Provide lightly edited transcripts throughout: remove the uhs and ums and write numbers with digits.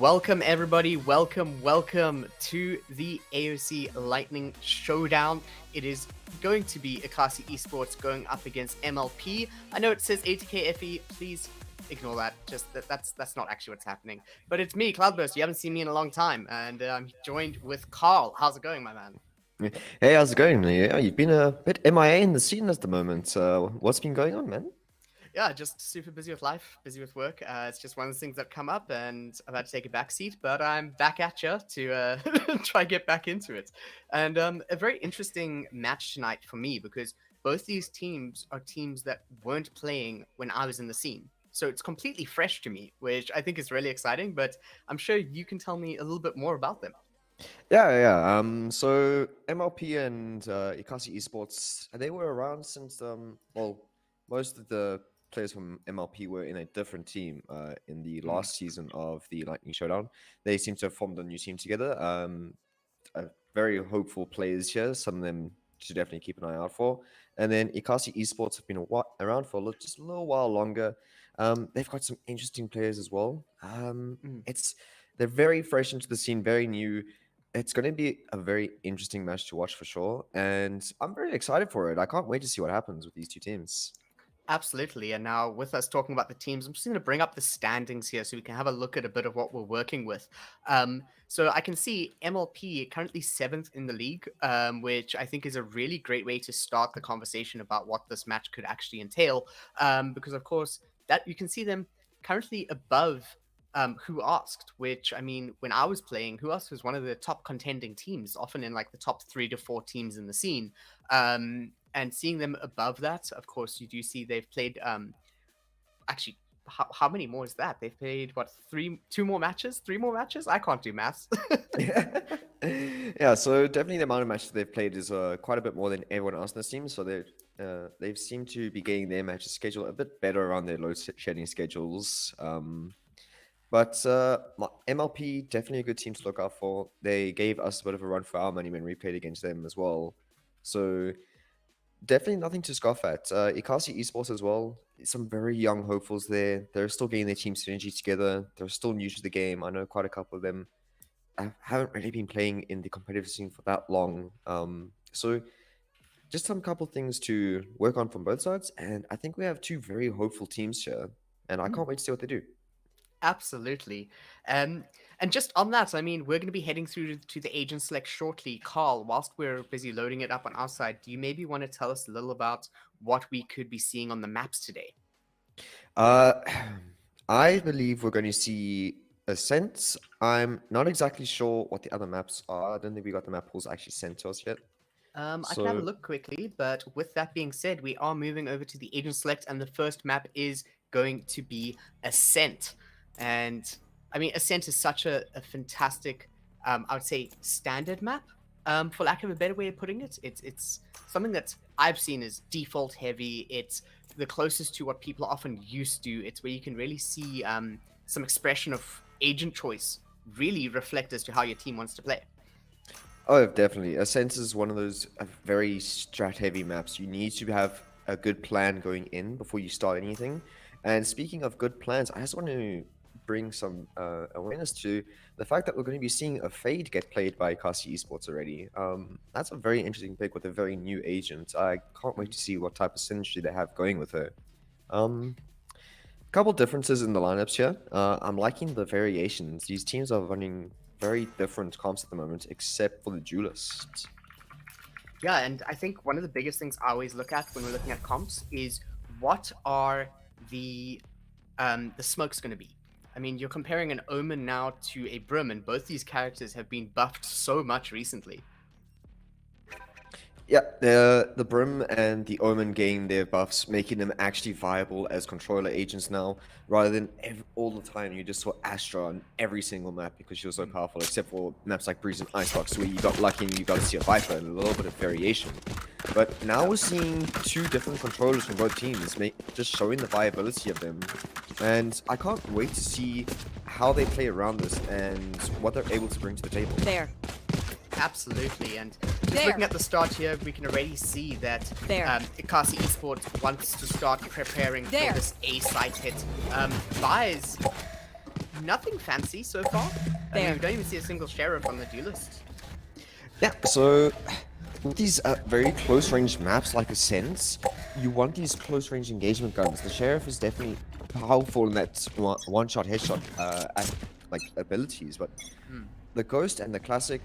Welcome everybody, welcome to the AOC Lightning Showdown. It is going to be Ekasi Esports going up against MLP. I know it says ATK FE, please ignore that, that's not actually what's happening. But it's me, Cloudburst, you haven't seen me in a long time, and I'm joined with Carl. How's it going, my man? Hey, how's it going? Yeah, you've been a bit MIA in the scene at the moment. What's been going on, man? Yeah, just super busy with life, busy with work. It's just one of those things that come up, and I've had to take a back seat, but I'm back at you to try get back into it. And a very interesting match tonight for me because both these teams are teams that weren't playing when I was in the scene. So it's completely fresh to me, which I think is really exciting, but I'm sure you can tell me a little bit more about them. Yeah. So MLP and Ekasi Esports, they were around since well, most of the players from MLP were in a different team in the last season of the Lightning Showdown. They seem to have formed a new team together. Very hopeful players here. Some of them should definitely keep an eye out for. And then Ekasi Esports have been around for just a little while longer. They've got some interesting players as well. They're very fresh into the scene, very new. It's going to be a very interesting match to watch for sure, and I'm very excited for it. I can't wait to see what happens with these two teams. Absolutely. And now with us talking about the teams, I'm just going to bring up the standings here so we can have a look at a bit of what we're working with. So I can see MLP currently 7th in the league, which I think is a really great way to start the conversation about what this match could actually entail. Because, of course, that you can see them currently above Who Asked, which, I mean, when I was playing, Who Asked was one of the top contending teams, often in like the top 3 to 4 teams in the scene. And seeing them above that, of course, you do see they've played, actually, how many more is that? They've played, what, 3 more matches? I can't do maths. Yeah, so definitely the amount of matches they've played is quite a bit more than everyone else in the team. So they've seemed to be getting their matches scheduled a bit better around their load shedding schedules. But MLP, definitely a good team to look out for. They gave us a bit of a run for our money when we played against them as well. So definitely nothing to scoff at. Ekasi Esports as well. Some very young hopefuls there. They're still getting their team synergy together. They're still new to the game. I know quite a couple of them haven't really been playing in the competitive scene for that long. So just some couple things to work on from both sides. And I think we have two very hopeful teams here. And I can't wait to see what they do. Absolutely. And just on that, I mean, we're going to be heading through to the agent select shortly. Carl, whilst we're busy loading it up on our side, do you maybe want to tell us a little about what we could be seeing on the maps today? I believe we're going to see Ascent. I'm not exactly sure what the other maps are. I don't think we got the map pools actually sent to us yet. I can have a look quickly, but with that being said, we are moving over to the agent select, and the first map is going to be Ascent. And I mean, Ascent is such a fantastic, I would say, standard map, for lack of a better way of putting it. It's something that I've seen as default heavy. It's the closest to what people are often used to. It's where you can really see some expression of agent choice really reflect as to how your team wants to play. Oh, definitely. Ascent is one of those very strat-heavy maps. You need to have a good plan going in before you start anything. And speaking of good plans, I just want to bring some awareness to the fact that we're going to be seeing a Fade get played by Ekasi Esports already. That's a very interesting pick with a very new agent. I can't wait to see what type of synergy they have going with her. Couple differences in the lineups here. I'm liking the variations. These teams are running very different comps at the moment, except for the duelists. Yeah, and I think one of the biggest things I always look at when we're looking at comps is what are the smokes going to be. I mean, you're comparing an Omen now to a Brim, and both these characters have been buffed so much recently. Yeah, the Brim and the Omen gain their buffs, making them actually viable as controller agents now, rather than all the time you just saw Astra on every single map because she was so powerful, except for maps like Breeze and Icebox, where you got lucky and you got to see a Viper and a little bit of variation. But now we're seeing two different controllers from both teams, just showing the viability of them. And I can't wait to see how they play around this and what they're able to bring to the table. There. Absolutely, and just looking at the start here, we can already see that Ekasi Esports wants to start preparing for this A site hit. Vi's nothing fancy so far. I mean, we don't even see a single sheriff on the duelist. Yeah, so with these very close-range maps like Ascent, you want these close-range engagement guns. The Sheriff is definitely powerful in that one-shot headshot abilities, but the Ghost and the Classic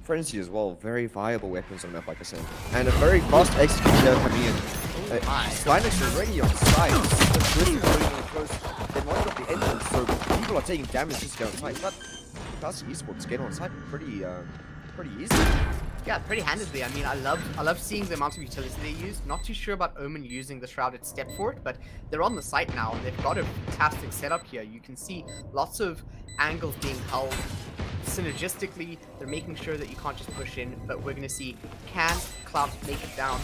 Frenzy as well, very viable weapons on a map like Ascent. And a very fast execute here coming in. Linux already on site. They've not got the entrance, so people are taking damage just to get on site. But Ekasi Esports get on site pretty easy. Yeah, pretty handedly. I mean, I love seeing the amount of utility they use. Not too sure about Omen using the Shrouded Step for it, but they're on the site now, and they've got a fantastic setup here. You can see lots of angles being held. Synergistically, they're making sure that you can't just push in, but we're going to see can Cloud make it down.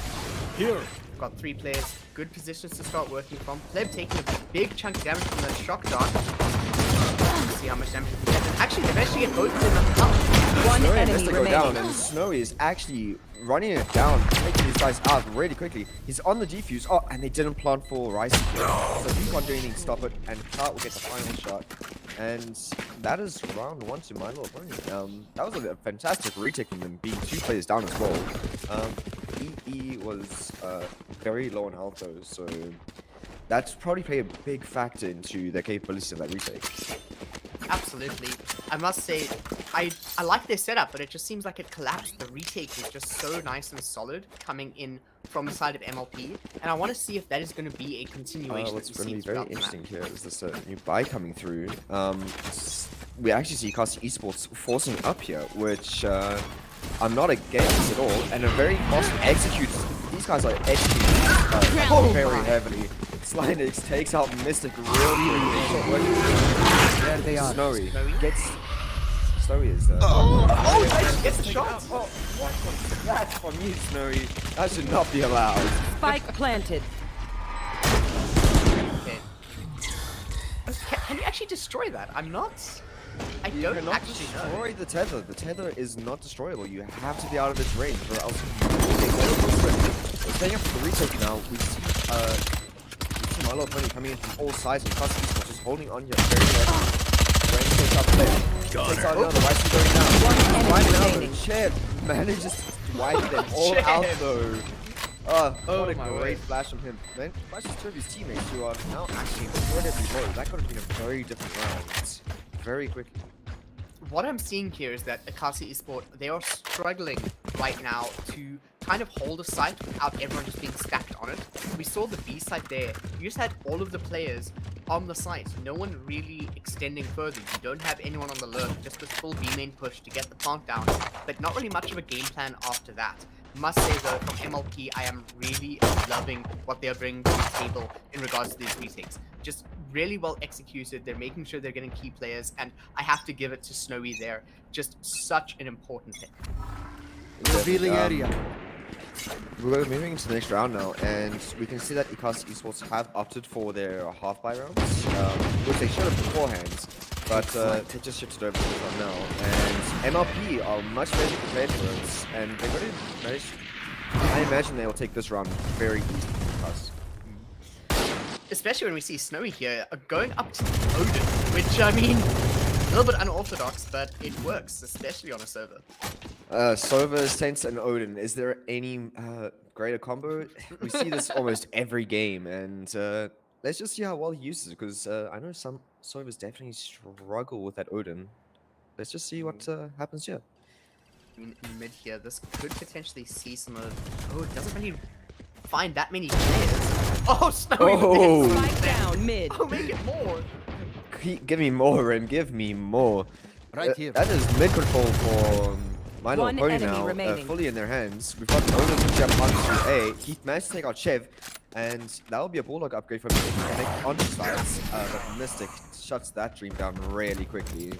Here. Got 3 players, good positions to start working from. Pleb taking a big chunk of damage from that shock dart. Let's see how much damage we can get. Actually, they managed to get both of them on top. One Snowy enemy has to go remaining. down, and Snowy is actually running it down, taking these guys out really quickly. He's on the defuse. Oh, and they didn't plant for Rising here. So he can't do anything to stop it, and Clout will get the final shot. And that is round 1 to my little opponent. That was a fantastic retake from them, being 2 players down as well. EE was very low on health though, so that's probably played a big factor into their capabilities of that retake. Absolutely. I must say, I like their setup, but it just seems like it collapsed. The retake was just so nice and solid coming in from the side of MLP, and I want to see if that is going to be a continuation. What's that going to we be see very throughout the map. interesting here is this new buy coming through. We actually see Ekasi Esports forcing up here, which I'm not against at all, and a very fast execute. These guys are executing very heavily. Slinix takes out Mystic real quickly. There they are. Snowy Snowy? gets. Snowy is. Oh, gets the shot. Oh, what? That's from you, Snowy. That should not be allowed. Spike planted. Okay. Can you actually destroy that? I You don't cannot actually know. destroy the tether. The tether is not destroyable. You have to be out of its range, or else you staying up for the retake now. We see Milo Pony coming in from all sides, and Ekasi Esports just holding on here very heavily. Going to take out there. Takes out another. Why is he going down? One enemy Right now, remaining. Chev manages to wipe them all Chev. out though. What a my great word. flash from him. Then flashes two of his teammates who are now actually incredibly low. That could have been a very different round. Very quickly. What I'm seeing here is that Ekasi Esports, they are struggling right now to kind of hold a site without everyone just being stacked on it. We saw the B site there. You just had all of the players on the site. No one really extending further. You don't have anyone on the lurk. Just this full B main push to get the plant down. But not really much of a game plan after that. Must say though, from MLP, I am really loving what they're bringing to the table in regards to these retakes. Just really well executed. They're making sure they're getting key players, and I have to give it to Snowy there. Just such an important pick. Revealing area. We're moving into the next round now, and we can see that Ekasi Esports have opted for their half-buy rounds, which they should have beforehand, but they just shifted over to this one now. And MLP are much better prepared for it, and they're going to manage. I imagine they will take this round very easily for us. Especially when we see Snowy here going up to Odin, which, I mean, a little bit unorthodox, but it works, especially on a server. Sova, Sense, and Odin. Is there any greater combo? We see this almost every game, and let's just see how well he uses it, because I know some Sovas definitely struggle with that Odin. Let's just see what happens here. I mean, in mid here, this could potentially see some of... Oh, it doesn't really find that many players. Oh, Snowy! Oh. Spike down mid. Oh, make it more! Give me more and give me more. Right here. That is mid control for my little One pony enemy now, remaining. fully in their hands. We've got Odin to jump onto A. He managed to take out Chev, and that will be a Bulldog upgrade for him to connect onto sides. But Mystic shuts that dream down really quickly.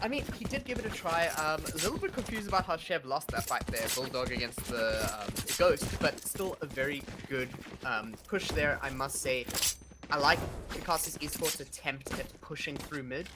I mean, he did give it a try. A little bit confused about how Chev lost that fight there, Bulldog against the Ghost, but still a very good push there, I must say. I like Ekasi Esports' attempt at pushing through mid,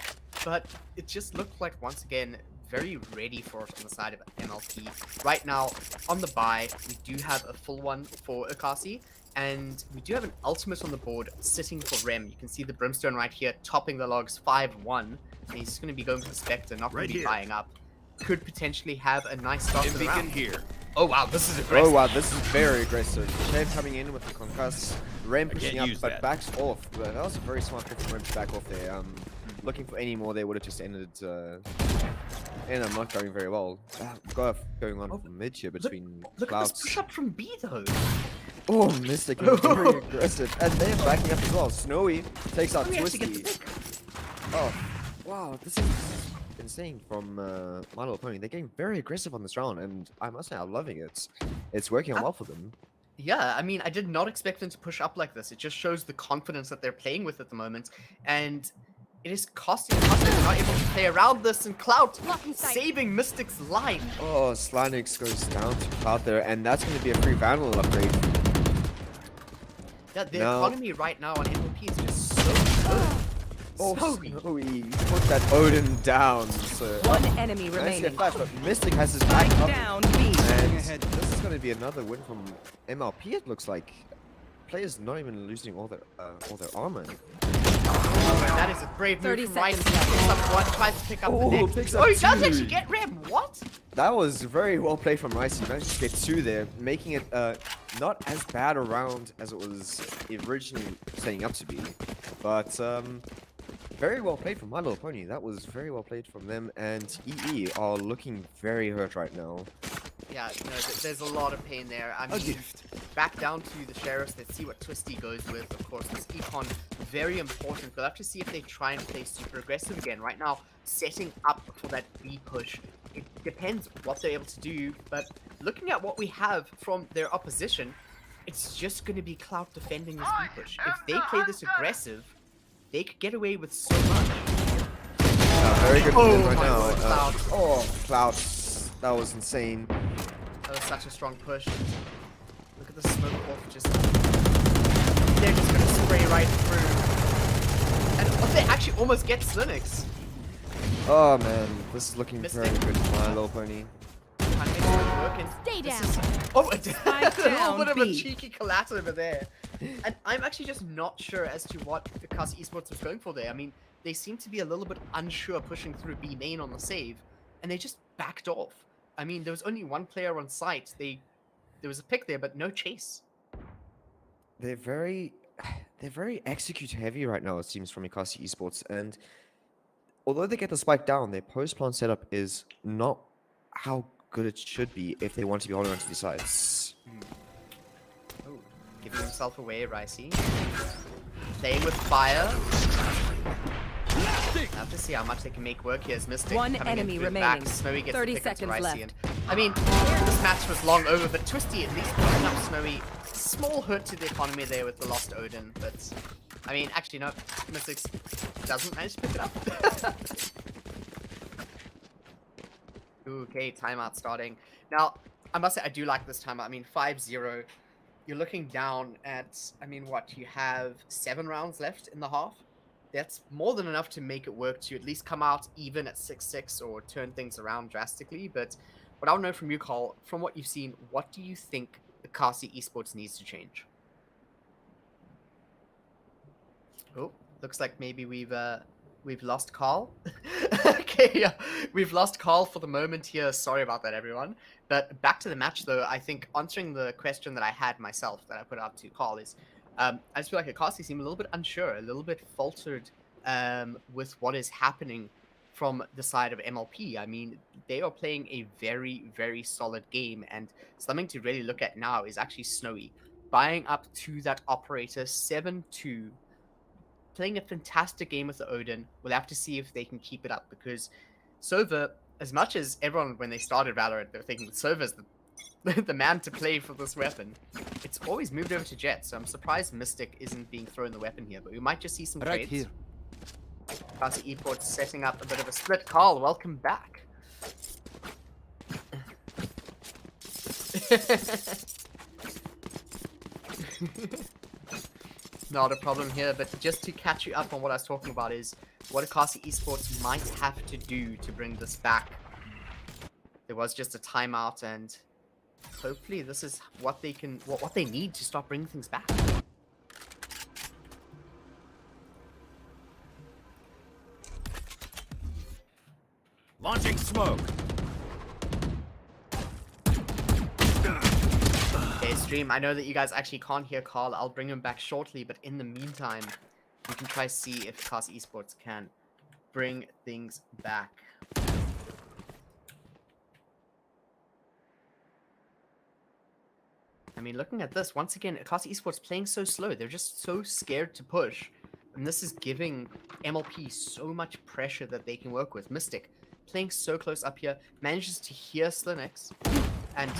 but it just looked like, once again, very ready for it on the side of MLP. Right now, on the buy, we do have a full one for Ekasi, and we do have an ultimate on the board sitting for Rem. You can see the Brimstone right here, topping the logs 5-1, and he's just going to be going for the Spectre, not going to be buying up. Could potentially have a nice start to the round. Here. Oh wow, this is aggressive. Oh wow, this is very aggressive. Shave coming in with the concuss, Rem pushing up, but backs off. But that was a very smart pick from Rem to back off there. Looking for any more, they would have just ended. And I'm not going very well. Got going on from mid here between Look at clouds. this push up from B though. Oh, Mystic is very aggressive, and they're backing up as well. Snowy takes out Let me actually get the Twisty. pick. Oh, wow, this is insane from My Little Pony. They're getting very aggressive on this round, and I must say I'm loving it. It's working out well for them. Yeah, I mean, I did not expect them to push up like this. It just shows the confidence that they're playing with at the moment, and it is costing us. They're not able to play around this, and Cloud saving Mystic's life. Oh, Slanix goes down to Cloud there, and that's going to be a free Vandal upgrade. Yeah, the economy right now on MLP is just so good. Oh, Snowy. Snowy put that Odin down. So One enemy nice to remaining. get flash, but Mystic has his back Spike up. down B. And this is going to be another win from MLP, it looks like. Players not even losing all their armor. That is a brave move 30 from Rice. He seconds picks up one, tries to pick up the next. picks Oh, up he does two. actually get Rem. What? That was very well played from Rice. He managed to get 2 there, making it not as bad a round as it was originally setting up to be. But very well played from My Little Pony. That was very well played from them. And EE are looking very hurt right now. Yeah, no, there's a lot of pain there. I mean, back down to the Sheriffs. Let's see what Twisty goes with. Of course, this econ, very important. We'll have to see if they try and play super aggressive again. Right now, setting up for that B push. It depends what they're able to do, but looking at what we have from their opposition, it's just going to be Cloud defending this B push. If they play this aggressive, they could get away with so much. Very good for them right my now. word, Cloud. Cloud. That was insane. That was such a strong push. Look at the smoke off, just... They're just going to spray right through. And they actually almost get Linux. Oh man, this is looking Mystic. very good for My Little Pony. Trying to make it work, and Stay this down. is- Oh, a little down, bit of a B. cheeky collapse over there. And I'm actually just not sure as to what Ekasi Esports was going for there. I mean, they seem to be a little bit unsure pushing through B main on the save, and they just backed off. I mean, there was only one player on site. There was a pick there, but no chase. They're very execute heavy right now, it seems, from Ekasi Esports. And although they get the spike down, their post-plant setup is not how good it should be if they want to be holding onto these sides. Oh, giving himself away, Ricey. Playing with fire. I'll have to see how much they can make work here as Mystic One coming in enemy through the remaining. back. Snowy gets 30 the pick into seconds Ricey, left. and I mean, this match was long over, but Twisty at least picking up Snowy. Small hurt to the economy there with the lost Odin, but I mean, actually no, Mystic doesn't manage to pick it up. Okay, timeout starting. Now, I must say, I do like this timeout. I mean, 5-0. You're looking down at, I mean, what? You have 7 rounds left in the half. That's more than enough to make it work to at least come out even at 6-6 or turn things around drastically. But what I want to know from you, Carl, from what you've seen, what do you think Ekasi Esports needs to change? Oh, looks like maybe we've lost Carl. Okay, yeah, we've lost Carl for the moment here. Sorry about that, everyone. But back to the match, though. I think answering the question that I had myself that I put out to Carl is, I just feel like Ekasi seemed a little bit unsure, a little bit faltered with what is happening from the side of MLP. I mean, they are playing a very, very solid game, and something to really look at now is actually Snowy buying up to that operator 7-2. Playing a fantastic game with the Odin. We'll have to see if they can keep it up, because Sova, as much as everyone, when they started Valorant, they were thinking Sova's the man to play for this weapon, it's always moved over to Jet, so I'm surprised Mystic isn't being thrown the weapon here, but we might just see some Right trades. here. Ekasi Esports setting up a bit of a split. Carl, welcome back. Not a problem here, but just to catch you up on what I was talking about is what Ekasi Esports might have to do to bring this back There was just a timeout, and hopefully this is what they can, what they need to start bringing things back. Launching smoke. Okay, stream, I know that you guys actually can't hear Carl. I'll bring him back shortly, but in the meantime, we can try see if Ekasi Esports can bring things back. I mean, looking at this, once again, Ekasi Esports playing so slow. They're just so scared to push. And this is giving MLP so much pressure that they can work with. Mystic, playing so close up here, manages to hear Slinix. And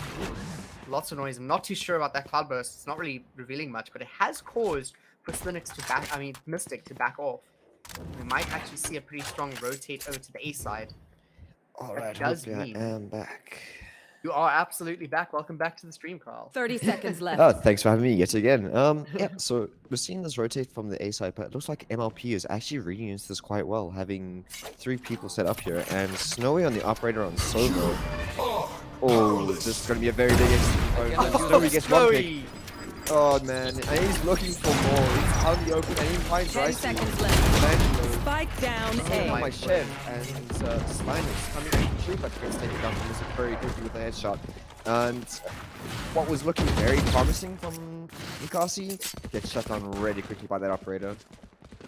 lots of noise. I'm not too sure about that cloudburst. It's not really revealing much, but it has caused for Slinix to back, Mystic to back off. We might actually see a pretty strong rotate over to the A side. Alright, does hopefully mean- I am back. You are absolutely back. Welcome back to the stream, Carl. 30 seconds left. Oh, thanks for having me yet again. Yeah, so we're seeing this rotate from the A side, but it looks like MLP is actually reading into this quite well, having 3 people set up here, and Snowy on the operator on solo. Oh, this is going to be a very big exit. Snowy gets one pick. Snowy! Oh, man, and he's looking for more. He's out in the open, and he finds 10 Ricey. seconds left. Angelo. Spike down Oh A. my Chev, and Slinus coming in through, but gets taken down from this very quickly with a headshot. And what was looking very promising from Ekasi gets shut down really quickly by that operator.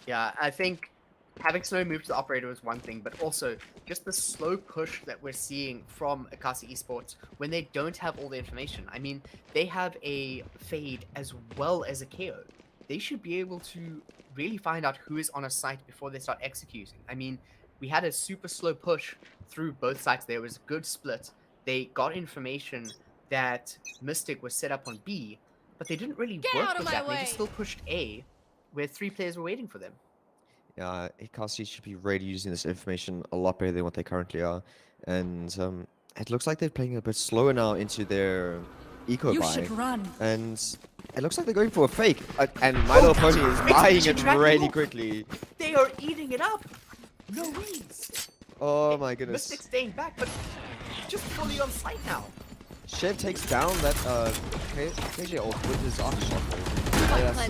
Yeah, I think having Snow move to the operator was one thing, but also just the slow push that we're seeing from Ekasi Esports when they don't have all the information. I mean, they have a fade as well as a KO. They should be able to really find out who is on a site before they start executing. I mean, we had a super slow push through both sites. There was a good split. They got information that Mystic was set up on B, but they didn't really work with that. They just still pushed A, where 3 players were waiting for them. Yeah, Ekasi should be really using this information a lot better than what they currently are. And it looks like they're playing a bit slower now into their eco You buy. should run. And it looks like they're going for a fake. And My Little Pony is buying it really quickly. They are eating it up. No ways. Oh my goodness. Mystic staying back, but just fully on site now. Shev takes down that KJ ult with his aftershock. That's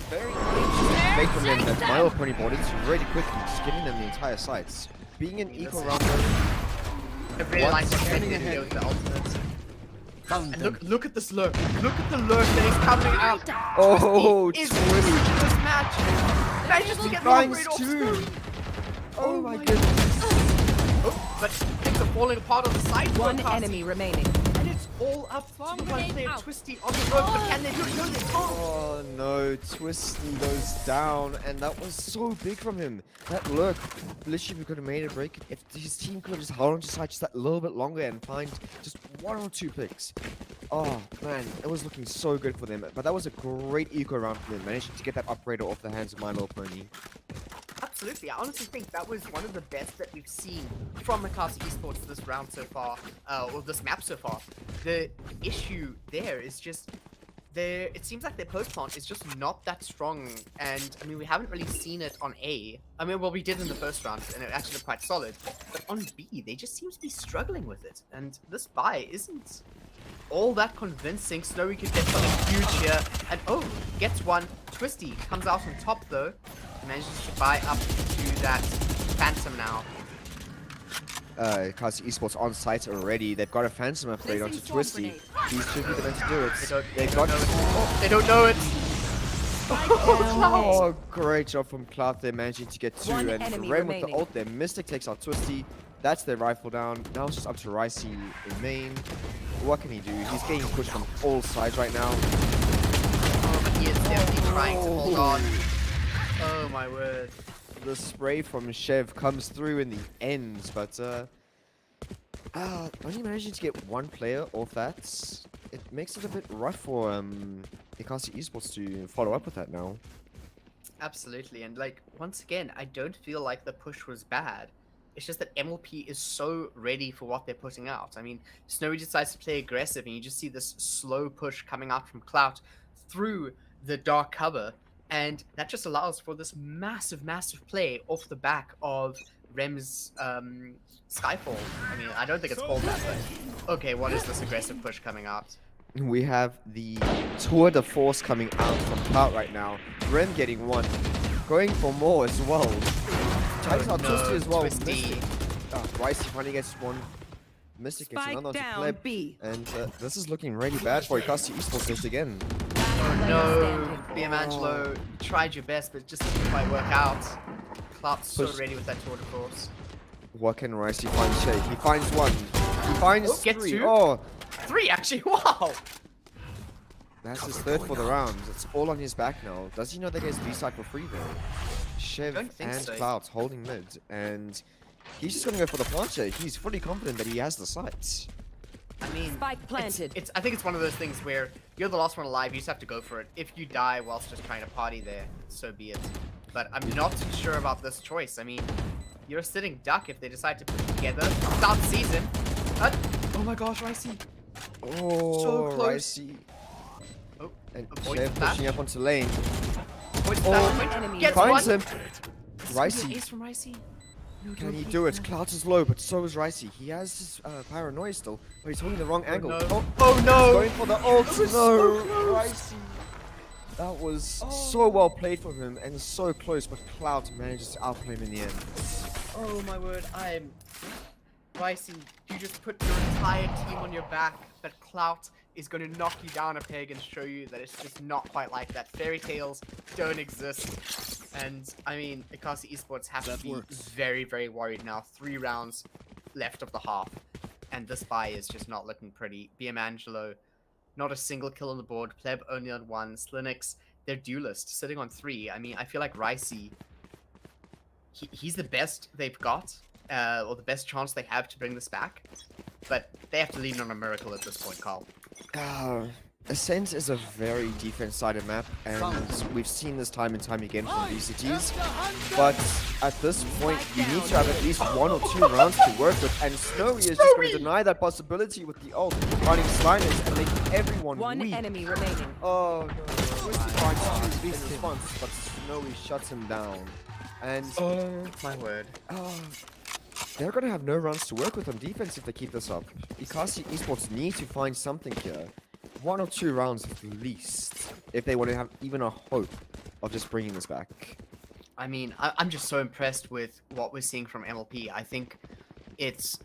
very dangerous fake from them that My Little Pony bought into really quickly, just giving them the entire sites. Being an eco rounder. I really What? like what they Standing did ahead. here with the ultimates. Found And them. look at this lurk. Look at the lurk that is coming out. Oh, Is Twisty winning this match. Manages to get the finds operator off 2. screen. Oh my goodness. Oh, but things are falling apart on the side. for One Ekasi. enemy remaining. And it's all up to one player, Twisty, on the rope. But can they do it? No, they can't. Oh no, Twisty goes down, and that was so big from him. That lurk, literally could have made a break if his team could have just held on to side just that little bit longer and find just 1 or 2 picks. Oh man, it was looking so good for them. But that was a great eco round for them, managing to get that operator off the hands of My Little Pony. Absolutely. I honestly think that was one of the best that we've seen from Ekasi Esports this round so far, or this map so far. The issue there is just it seems like their post plant is just not that strong, and I mean we haven't really seen it on A. I mean, well, we did in the first round, and it actually looked quite solid. But on B, they just seem to be struggling with it, and this buy isn't all that convincing. Snowy could get something huge here, and oh, gets one. Twisty comes out on top though. Manages to buy up to that Phantom now. Ekasi Esports on site already. They've got a Phantom upgrade onto Twisty. He should be the man to do it. They don't know it. Oh, they don't know it. Oh, great job from Cloud there, managing to get 2. One And enemy Ren with the remaining. ult there. Mystic takes out Twisty. That's their rifle down. Now it's just up to Ricey in main. What can he do? He's getting pushed from all sides right now. Oh, but he is definitely trying to hold on. Oh my word. The spray from Chev comes through in the end, but only managing to get 1 player off that, it makes it a bit rough for Ekasi Esports to follow up with that now. Absolutely, and like once again, I don't feel like the push was bad. It's just that MLP is so ready for what they're putting out. I mean, Snowy decides to play aggressive, and you just see this slow push coming out from Clout through the dark cover, and that just allows for this massive, massive play off the back of Rem's Skyfall. I mean, I don't think it's called that, but okay, what is this aggressive push coming out? We have the tour de force coming out from Clout right now. Rem getting one. Going for more as well. Tries out Twisty as well. Twisty. Rice finally gets one. Mystic gets Spike another to down, Pleb. B. And this is looking really bad for Ekasi Esports yet again. No, Biamangelo, you tried your best, but it just didn't quite work out. Clout's so Push. ready with that tour de force. What can Rice find? Shake. He finds one. He finds Gets three. two. Oh, 3 actually, wow! that's his third for the round. It's all on his back now. Does he know that he has B-side for free though? Chev don't think and so. Clout holding mid, and he's just gonna go for the plant shake. He's fully confident that he has the sights. I mean, Spike planted. I think it's one of those things where you're the last one alive, you just have to go for it. If you die whilst just trying to party there, so be it. But I'm not too sure about this choice. I mean, you're a sitting duck if they decide to put it together. Start the season. Oh my gosh, Ricey. Oh, So close. Ricey. Oh, And avoid Chev that. pushing up onto lane. Avoids Oh, that point. enemy Gets Finds one. him. This is Ricey. an ace from Ricey. No, Can don't he take do it? that. Clout is low, but so is Ricey. He has his paranoia still, but he's holding the wrong angle. no. Oh, Oh no! going for the ult. That was No, so close. Ricey. That was so well played for him and so close, but Clout manages to outplay him in the end. Oh my word, Ricey, you just put your entire team on your back, but Clout is going to knock you down a peg and show you that it's just not quite like that. Fairy tales don't exist. And, I mean, Ekasi Esports have to be very, very worried now. 3 rounds left of the half. And this buy is just not looking pretty. Biamangelo, not a single kill on the board. Pleb only on 1. Slinix, their duelist, sitting on 3. I mean, I feel like Ricey, he's the best they've got. Or the best chance they have to bring this back. But they have to lean on a miracle at this point, Carl. Ascent is a very defense-sided map, and we've seen this time and time again from VCTs. But at this point, you need to have at least 1 or 2 rounds to work with, and Snowy is just going to deny that possibility with the ult, running Sliders and making everyone One weak. enemy remaining. Oh no, Twisty finds 2 in response, but Snowy shuts him down. And My word. they're going to have no runs to work with on defense if they keep this up. Ekasi Esports need to find something here. 1 or 2 rounds at least, if they want to have even a hope of just bringing this back. I mean, I'm just so impressed with what we're seeing from MLP. I think it's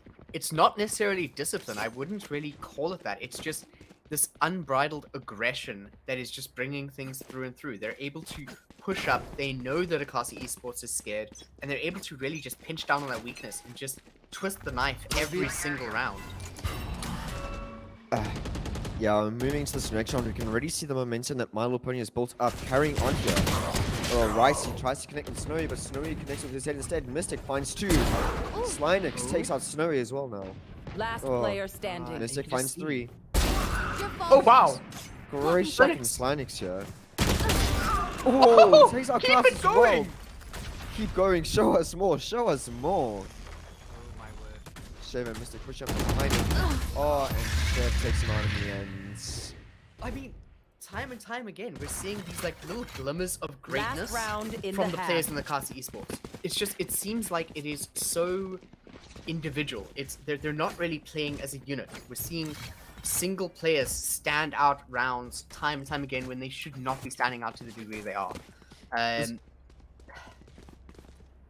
not necessarily discipline. I wouldn't really call it that. It's just this unbridled aggression that is just bringing things through and through. They're able to push up. They know that Ekasi Esports is scared, and they're able to really just pinch down on that weakness and just twist the knife every single round. Yeah, moving to this next round, we can already see the momentum that My Little Pony has built up, carrying on here. Oh, Rice, he tries to connect with Snowy, but Snowy connects with his head instead. Mystic finds 2. Slynix takes out Snowy as well now. Last Oh, player standing. Mystic can finds just 3. Oh wow! Great shot from Slynix here. Oh, takes out keep Klaus it as well. going! Keep going, show us more, show us more. Oh my word. Shev and Mystic push up behind him. Oh, and Shev takes him out in the end. I mean, time and time again, we're seeing these like little glimmers of greatness round in from the the half. players in the Ekasi Esports. It's just, it seems like it is so individual. They're not really playing as a unit. We're seeing single players stand out rounds time and time again when they should not be standing out to the degree they are.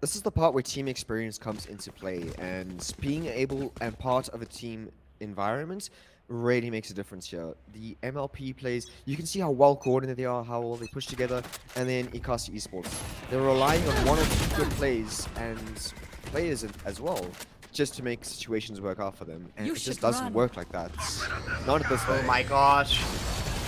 This is the part where team experience comes into play, and being able and part of a team environment really makes a difference here. The MLP plays, you can see how well coordinated they are, how well they push together, and then Ekasi Esports. They're relying on 1 or 2 good plays and players as well, just to make situations work out for them. And You it just should doesn't run. work like that. Not at this way. Oh my gosh.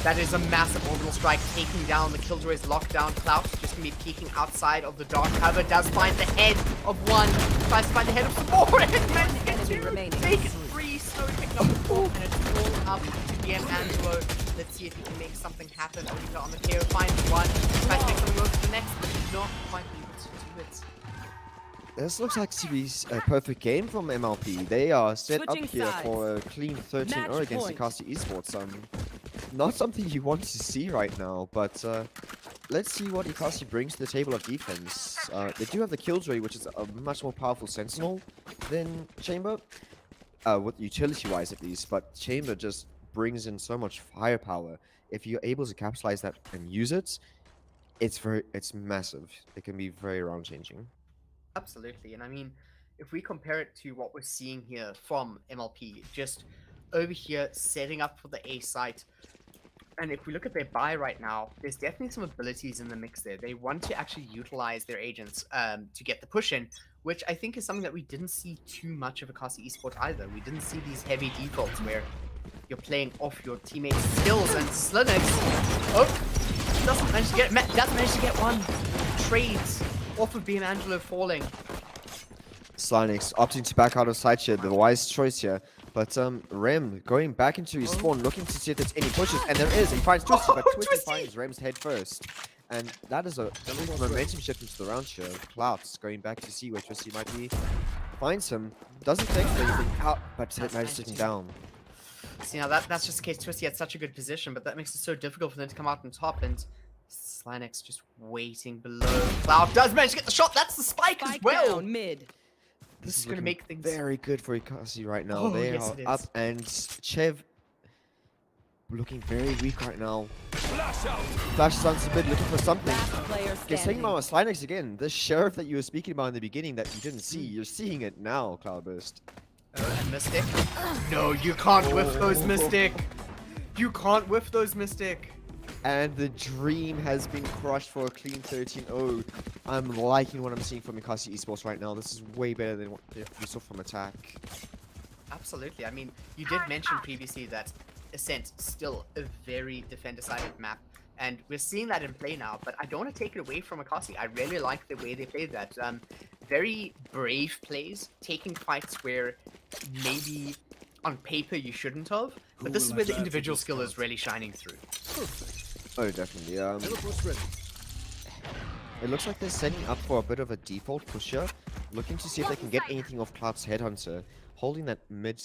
That is a massive orbital strike taking down the Killjoy's lockdown. Clout just gonna be peeking outside of the dark cover. Does find the head of 1. Tries to find the head of 4. And managed to get enemy 2. remaining. Take it 3. Snow picked up the 4. And it's all up to Biamangelo. Let's see if he can make something happen. Oliver on the KO finds 1. Tries to make something work for the next, but he's not quite able to do it. This looks like to be a perfect game from MLP. They are set Switching up here sides. for a clean 13-0 Match against point. Ekasi Esports. Not something you want to see right now, but let's see what Ekasi brings to the table of defense. They do have the Killjoy, which is a much more powerful Sentinel than Chamber, with utility-wise at least. But Chamber just brings in so much firepower. If you're able to capitalize that and use it, it's massive. It can be very round-changing. Absolutely. And I mean, if we compare it to what we're seeing here from MLP, just over here setting up for the A site, and if we look at their buy right now, there's definitely some abilities in the mix there. They want to actually utilize their agents to get the push in, which I think is something that we didn't see too much of Ekasi Esports either. We didn't see these heavy defaults where you're playing off your teammates' skills, and Slinix, doesn't manage to get one. Trades off of Angelo falling. Slinix opting to back out of sight here, the wise choice here. But Rem going back into his spawn, looking to see if there's any pushes, and there is. He finds Twisty, but Twisty finds Rem's head first. And that is a momentum shift into the round here. Clouds going back to see where Twisty might be. Finds him, doesn't take anything out, but manages to take him down. See, now that's just the case. Twisty had such a good position, but that makes it so difficult for them to come out on top, and Slinix just waiting below. Cloud does manage to get the shot. That's the spike as well. Down mid. This is going to make things very good for Ekasi right now. Oh, They yes, are it up, is. and Chev looking very weak right now. Flash out. Flash Sun's a bit looking for something. Last player Okay, taking standing. out Slinix again. The sheriff that you were speaking about in the beginning that you didn't see, you're seeing it now, Cloudburst. and Mystic. No, you can't whiff those Mystic. You can't whiff those Mystic. And the dream has been crushed for a clean 13-0. I'm liking what I'm seeing from Ekasi Esports right now. This is way better than what we saw from Attack. Absolutely. I mean, you did mention previously that Ascent still a very defender-sided map, and we're seeing that in play now. But I don't want to take it away from Ekasi. I really like the way they played that. Very brave plays, taking fights where maybe on paper you shouldn't have. But this is where the individual skill is really shining through. Perfect. Oh, definitely. Teleport's ready. It looks like they're setting up for a bit of a default pusher, looking to see if they can get anything off Cloud's Headhunter, holding that mid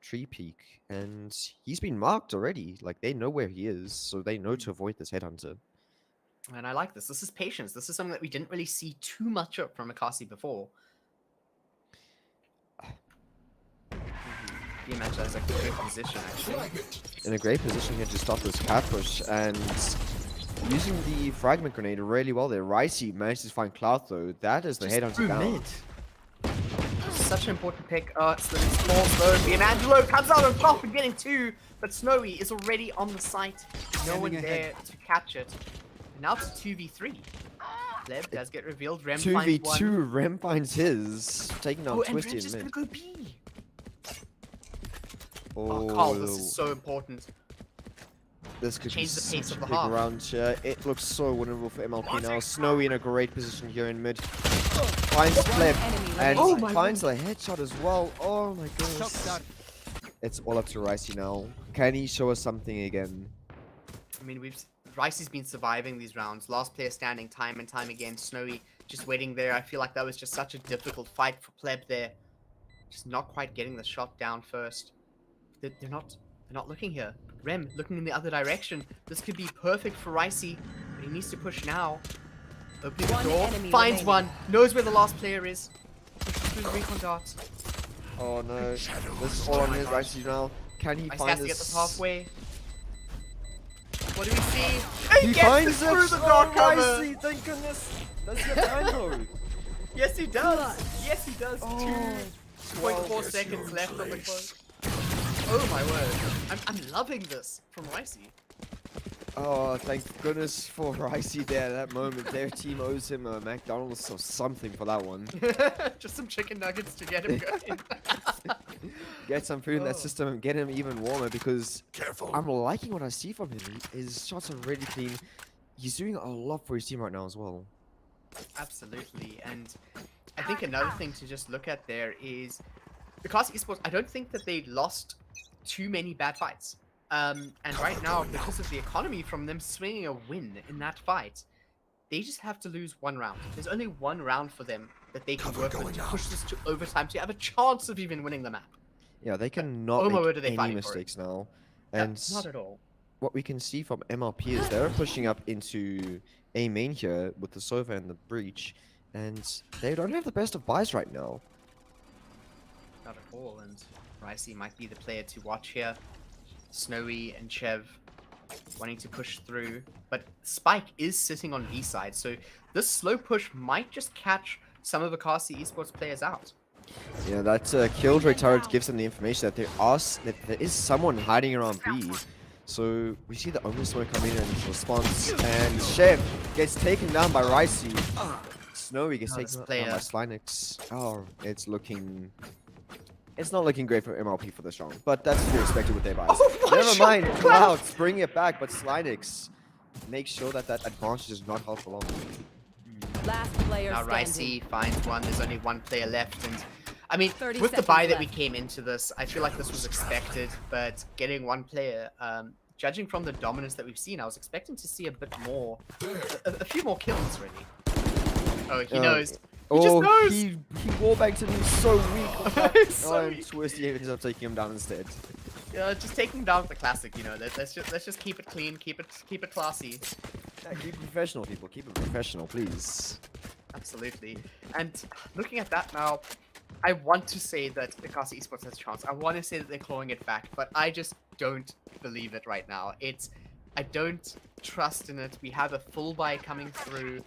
tree peak, and he's been marked already. Like, they know where he is, so they know to avoid this Headhunter. And I like this. This is patience. This is something that we didn't really see too much of from Ekasi before. You imagine that's like a good position, actually. In a great position here to stop this cat push, and using the fragment grenade really well there. Ricey managed to find Cloud though. That is the Headhunter down. Such an important pick. It's the small Snowy. And Angelo comes out on top and getting two, but Snowy is already on the site. No one there to catch it. And now it's 2v3. Leb does get revealed. Rem finds one. 2v2, Rem finds his, taking out Oh, and Twisty Rem's in just mid. gonna go B. Oh, Oh, Carl, this is so important. this could change be the pace such of a the big half. round here. It looks so winnable for MLP now. Snowy in a great position here in mid. Finds Flip and Oh my finds the headshot as well. Oh my Shot goodness. done. It's all up to Ricey now. Can he show us something again? I mean, Ricey's been surviving these rounds. Last player standing time and time again. Snowy just waiting there. I feel like that was just such a difficult fight for Pleb there. Just not quite getting the shot down first. They're not looking here. Rem looking in the other direction. This could be perfect for Ricey, but he needs to push now. Opening the One door, enemy finds remaining. one, knows where the last player is. Pushes through the recon darts. Oh no. This is all on his Ricey now. Can he Ricey find has to this? get this halfway. What do we see? He gets finds it! through the dark Oh, cover. Ricey, thank goodness! Does he have time though? Yes, he does. Yes, he does. Oh, 2.4 seconds left on the clock. Oh my word. I'm loving this from Ricey. Oh, thank goodness for Ricey there. That moment, their team owes him a McDonald's or something for that one. Just some chicken nuggets to get him going. Get some food in that Oh. system and get him even warmer because Careful. I'm liking what I see from him. His shots are really clean. He's doing a lot for his team right now as well. Absolutely. And I think another thing to just look at there is Ekasi Esports, I don't think that they lost too many bad fights. And right now, because of the economy from them swinging a win in that fight, they just have to lose one round. There's only one round for them that they can work with to push this to overtime to have a chance of even winning the map. Yeah, they cannot oh my word, make are they any fighting for it? mistakes now. No, And not at all. what we can see from MLP is they're pushing up into A main here with the Sova and the Breach, and they don't have the best of buys right now. Not at all, and Ricey might be the player to watch here. Snowy and Chev wanting to push through, but Spike is sitting on B side, so this slow push might just catch some of the Ekasi Esports players out. Yeah, that Killjoy turret gives them the information that there is someone hiding around B. So we see the Omen Smoke coming in response, and Chev gets taken down by Ricey. Snowy gets taken down by Slynix. Oh, it's not looking great for MLP for this round, but that's to be expected with their buys. Never mind, Clouds bring it back, but Slynix makes sure that that advantage is not held for long. Last player Now standing. Ricey finds one, there's only one player left, and I mean, 30 with the seconds buy that we left. came into this, I feel like this was expected, but getting one player, judging from the dominance that we've seen, I was expecting to see a bit more, a few more kills, really. Oh, he knows. He just knows! He wallbanged him, he's so weak. On that. He's so and weak. Twisty ends up taking him down instead. Yeah, just taking him down with the classic, you know. Let's just keep it clean, keep it classy. Yeah, keep it professional, people. Keep it professional, please. Absolutely. And looking at that now, I want to say that Ekasi Esports has a chance. I want to say that they're clawing it back, but I just don't believe it right now. I don't trust in it. We have a full buy coming through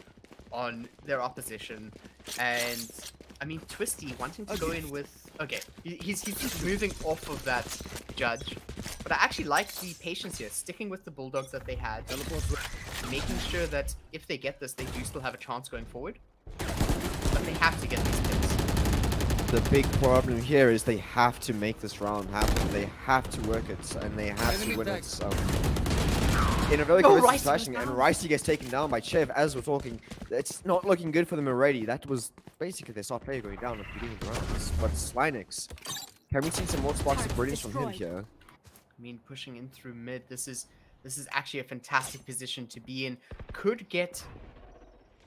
on their opposition, and I mean Twisty wanting to go in with he's just moving off of that judge, but I actually like the patience here, sticking with the bulldogs that they had, making sure that if they get this, they do still have a chance going forward, but they have to get these kills. The big problem here is they have to make this round happen. They have to work it, and they have to win it. In a very convincing fashion, and Ricey gets taken down by Chev as we're talking. It's not looking good for them already. That was basically their star player going down at the beginning of the round. But Slynix, can we see some more sparks of brilliance from him here? I mean, pushing in through mid, this is actually a fantastic position to be in. Could get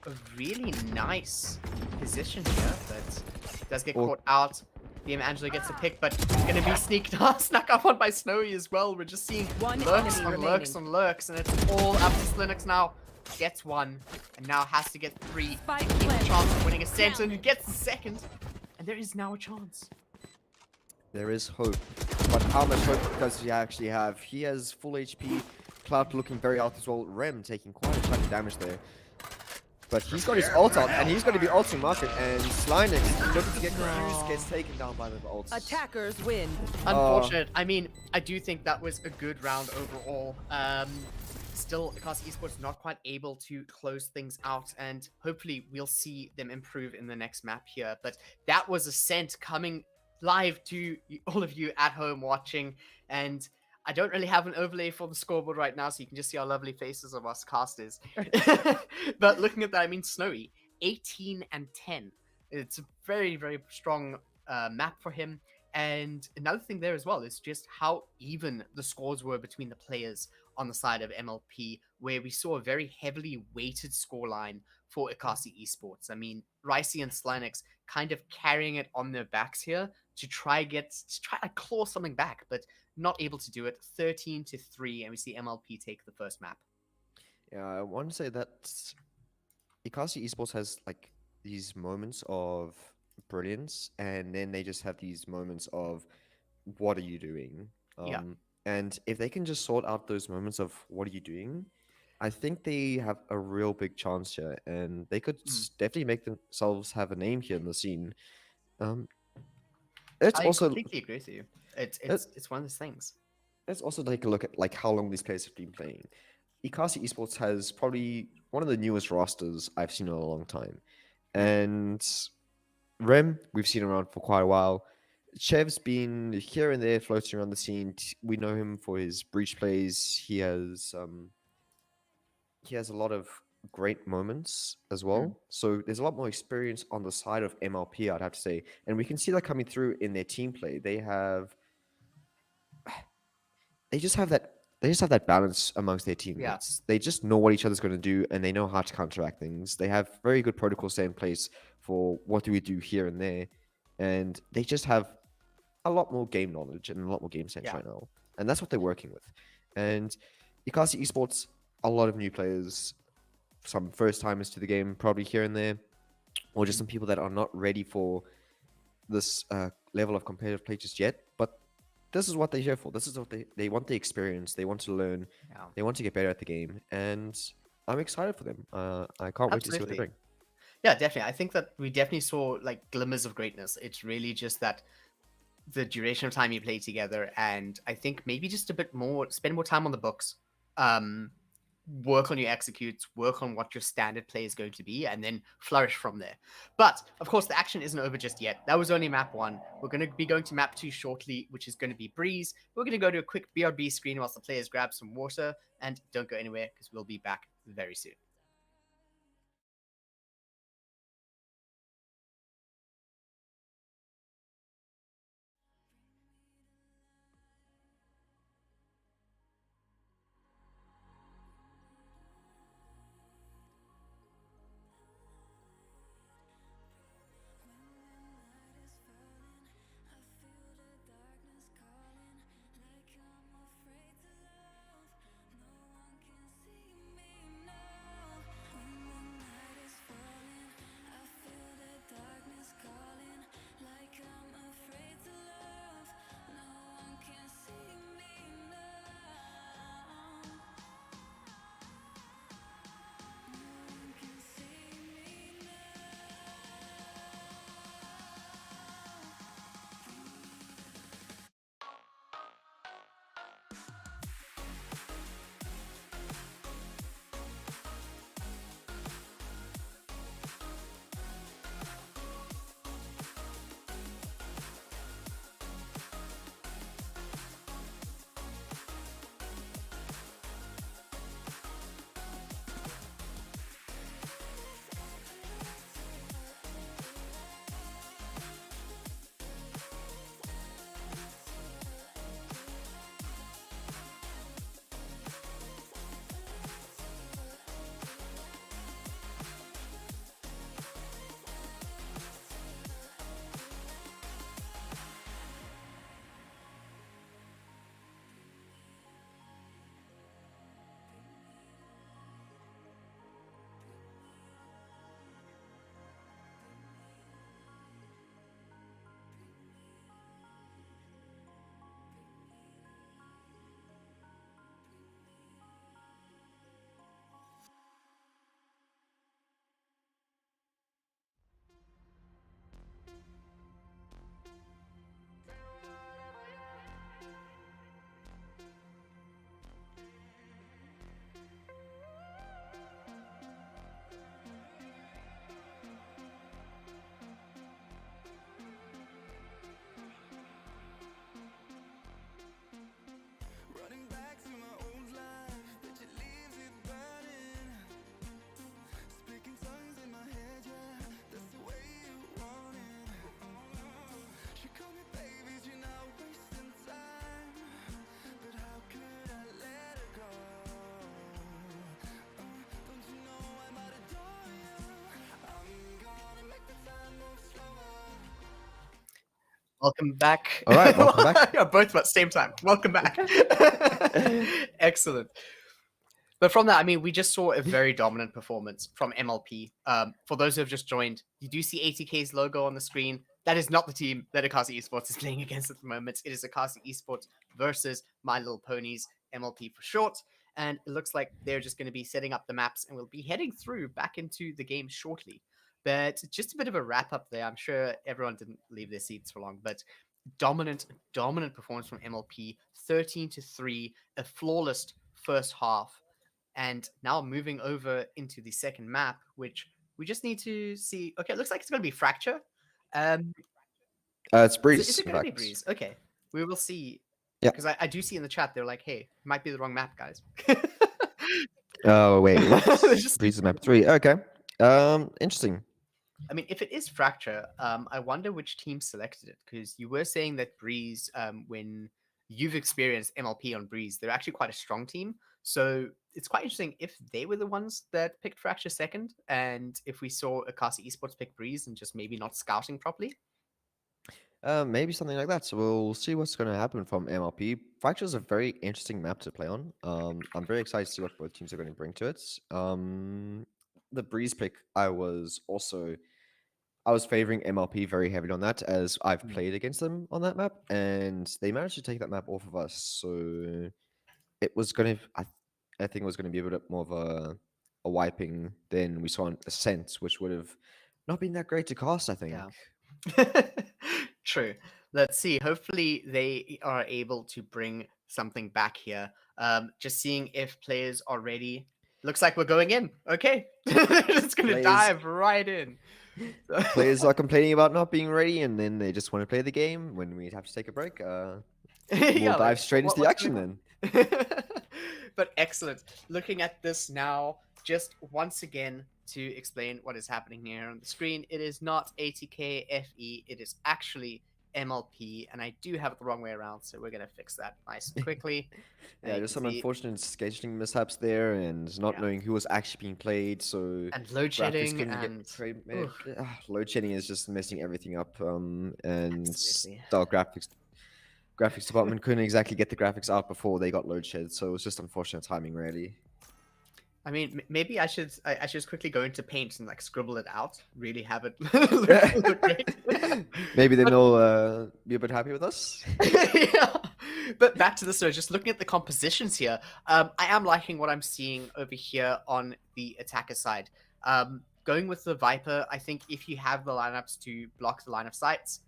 a really nice position here, but does get caught out. DM Angela gets a pick, but gonna be snuck up on by Snowy as well. We're just seeing lurks on lurks on lurks, and it's all up to Linux now. Gets one, and now has to get three. Keep a chance of winning a center, and gets the second. And there is now a chance. There is hope, but how much hope does he actually have? He has full HP. Cloud looking very healthy as well. Rem taking quite a chunk of damage there. But he's got his ult out, and he's going to be ulting market, and Slynix looking to get confused, gets taken down by the ults. Attackers win. Unfortunate. I mean, I do think that was a good round overall. Still, Ekasi Esports not quite able to close things out, and hopefully we'll see them improve in the next map here. But that was Ascent coming live to all of you at home watching, and I don't really have an overlay for the scoreboard right now, so you can just see our lovely faces of us casters. But looking at that, I mean, Snowy, 18 and 10. It's a very, very strong map for him. And another thing there as well is just how even the scores were between the players on the side of MLP, where we saw a very heavily weighted scoreline for Ekasi Esports. I mean, Ricey and Slynix kind of carrying it on their backs here to try to claw something back, but not able to do it. 13-3, and we see MLP take the first map. Yeah, I want to say that Ekasi Esports has like these moments of brilliance, and then they just have these moments of what are you doing? Yeah. And if they can just sort out those moments of what are you doing, I think they have a real big chance here, and they could definitely make themselves have a name here in the scene. It's I also completely agree with you. It's one of those things. let's also take a look at like how long these players have been playing. Ekasi Esports has probably one of the newest rosters I've seen in a long time, and Rem we've seen around for quite a while. Chev's been here and there floating around the scene. We know him for his breach plays. He has a lot of great moments as well. So there's a lot more experience on the side of MLP, I'd have to say. And we can see that coming through in their team play. They just have that balance amongst their teammates. They just know what each other's going to do, and they know how to counteract things. They have very good protocols set in place for what do we do here and there. And they just have a lot more game knowledge and a lot more game sense right now. And that's what they're working with. And Ekasi Esports, a lot of new players, some first timers to the game, probably here and there, or just some people that are not ready for this level of competitive play just yet. But this is what they're here for. This is what they want the experience. They want to learn. Yeah. They want to get better at the game. And I'm excited for them. I can't wait to see what they Absolutely. bring. Yeah, definitely. I think that we definitely saw like glimmers of greatness. It's really just that the duration of time you play together, and I think maybe just a bit more, spend more time on the books, work on your executes, work on what your standard play is going to be, and then flourish from there. But of course, the action isn't over just yet. That was only map 1. We're going to be going to map 2 shortly, which is going to be Breeze. We're going to go to a quick BRB screen whilst the players grab some water, and don't go anywhere because we'll be back very soon. Welcome back. All right, welcome back. Yeah, both at the same time. Welcome back. Excellent. But from that, I mean, we just saw a very dominant performance from MLP. For those who have just joined, you do see ATK's logo on the screen. That is not the team that Ekasi Esports is playing against at the moment. It is Ekasi Esports versus My Little Ponies, MLP for short. And it looks like they're just going to be setting up the maps, and we'll be heading through back into the game shortly. But just a bit of a wrap up there. I'm sure everyone didn't leave their seats for long, but dominant performance from MLP, 13-3, a flawless first half. And now moving over into the second map, which we just need to see. Okay, it looks like it's going to be Fracture. It's Breeze. Is it in going to be fact. Breeze? Okay, we will see. Yeah. Because I do see in the chat, they're like, hey, might be the wrong map, guys. Oh wait, They just- Breeze is map 3. Okay. Interesting. I mean, if it is Fracture, I wonder which team selected it, because you were saying that Breeze, when you've experienced MLP on Breeze, they're actually quite a strong team. So it's quite interesting if they were the ones that picked Fracture second, and if we saw Ekasi Esports pick Breeze and just maybe not scouting properly. Maybe something like that. So we'll see what's going to happen from MLP. Fracture is a very interesting map to play on. I'm very excited to see what both teams are going to bring to it. The Breeze pick, I was favoring MLP very heavily on that, as I've played against them on that map, and they managed to take that map off of us. So it was going to, I think it was going to be a bit more of a wiping than we saw on Ascent, which would have not been that great to cast, I think. Yeah. True. Let's see. Hopefully they are able to bring something back here. Just seeing if players are ready. Looks like we're going in. Okay. Just gonna Players- dive right in. Players are complaining about not being ready, and then they just want to play the game when we have to take a break. We'll Yeah, like, dive straight into the what's action going then. on? But excellent. Looking at this now, just once again to explain what is happening here on the screen, it is not ATK FE, it is actually MLP, and I do have it the wrong way around, so we're gonna fix that nice and quickly. Yeah, You there's can some see- unfortunate scheduling mishaps there, and not Yeah. knowing who was actually being played. So and load graphics shedding couldn't and load shedding is just messing everything up. And Absolutely. the graphics department couldn't exactly get the graphics out before they got load shed, so it was just unfortunate timing, really. I mean, maybe I should just quickly go into Paint and like scribble it out. Really have it look great. Maybe then they'll be a bit happy with us. Yeah. But back to the story, just looking at the compositions here, I am liking what I'm seeing over here on the attacker side. Going with the Viper, I think if you have the lineups to block the line of sights,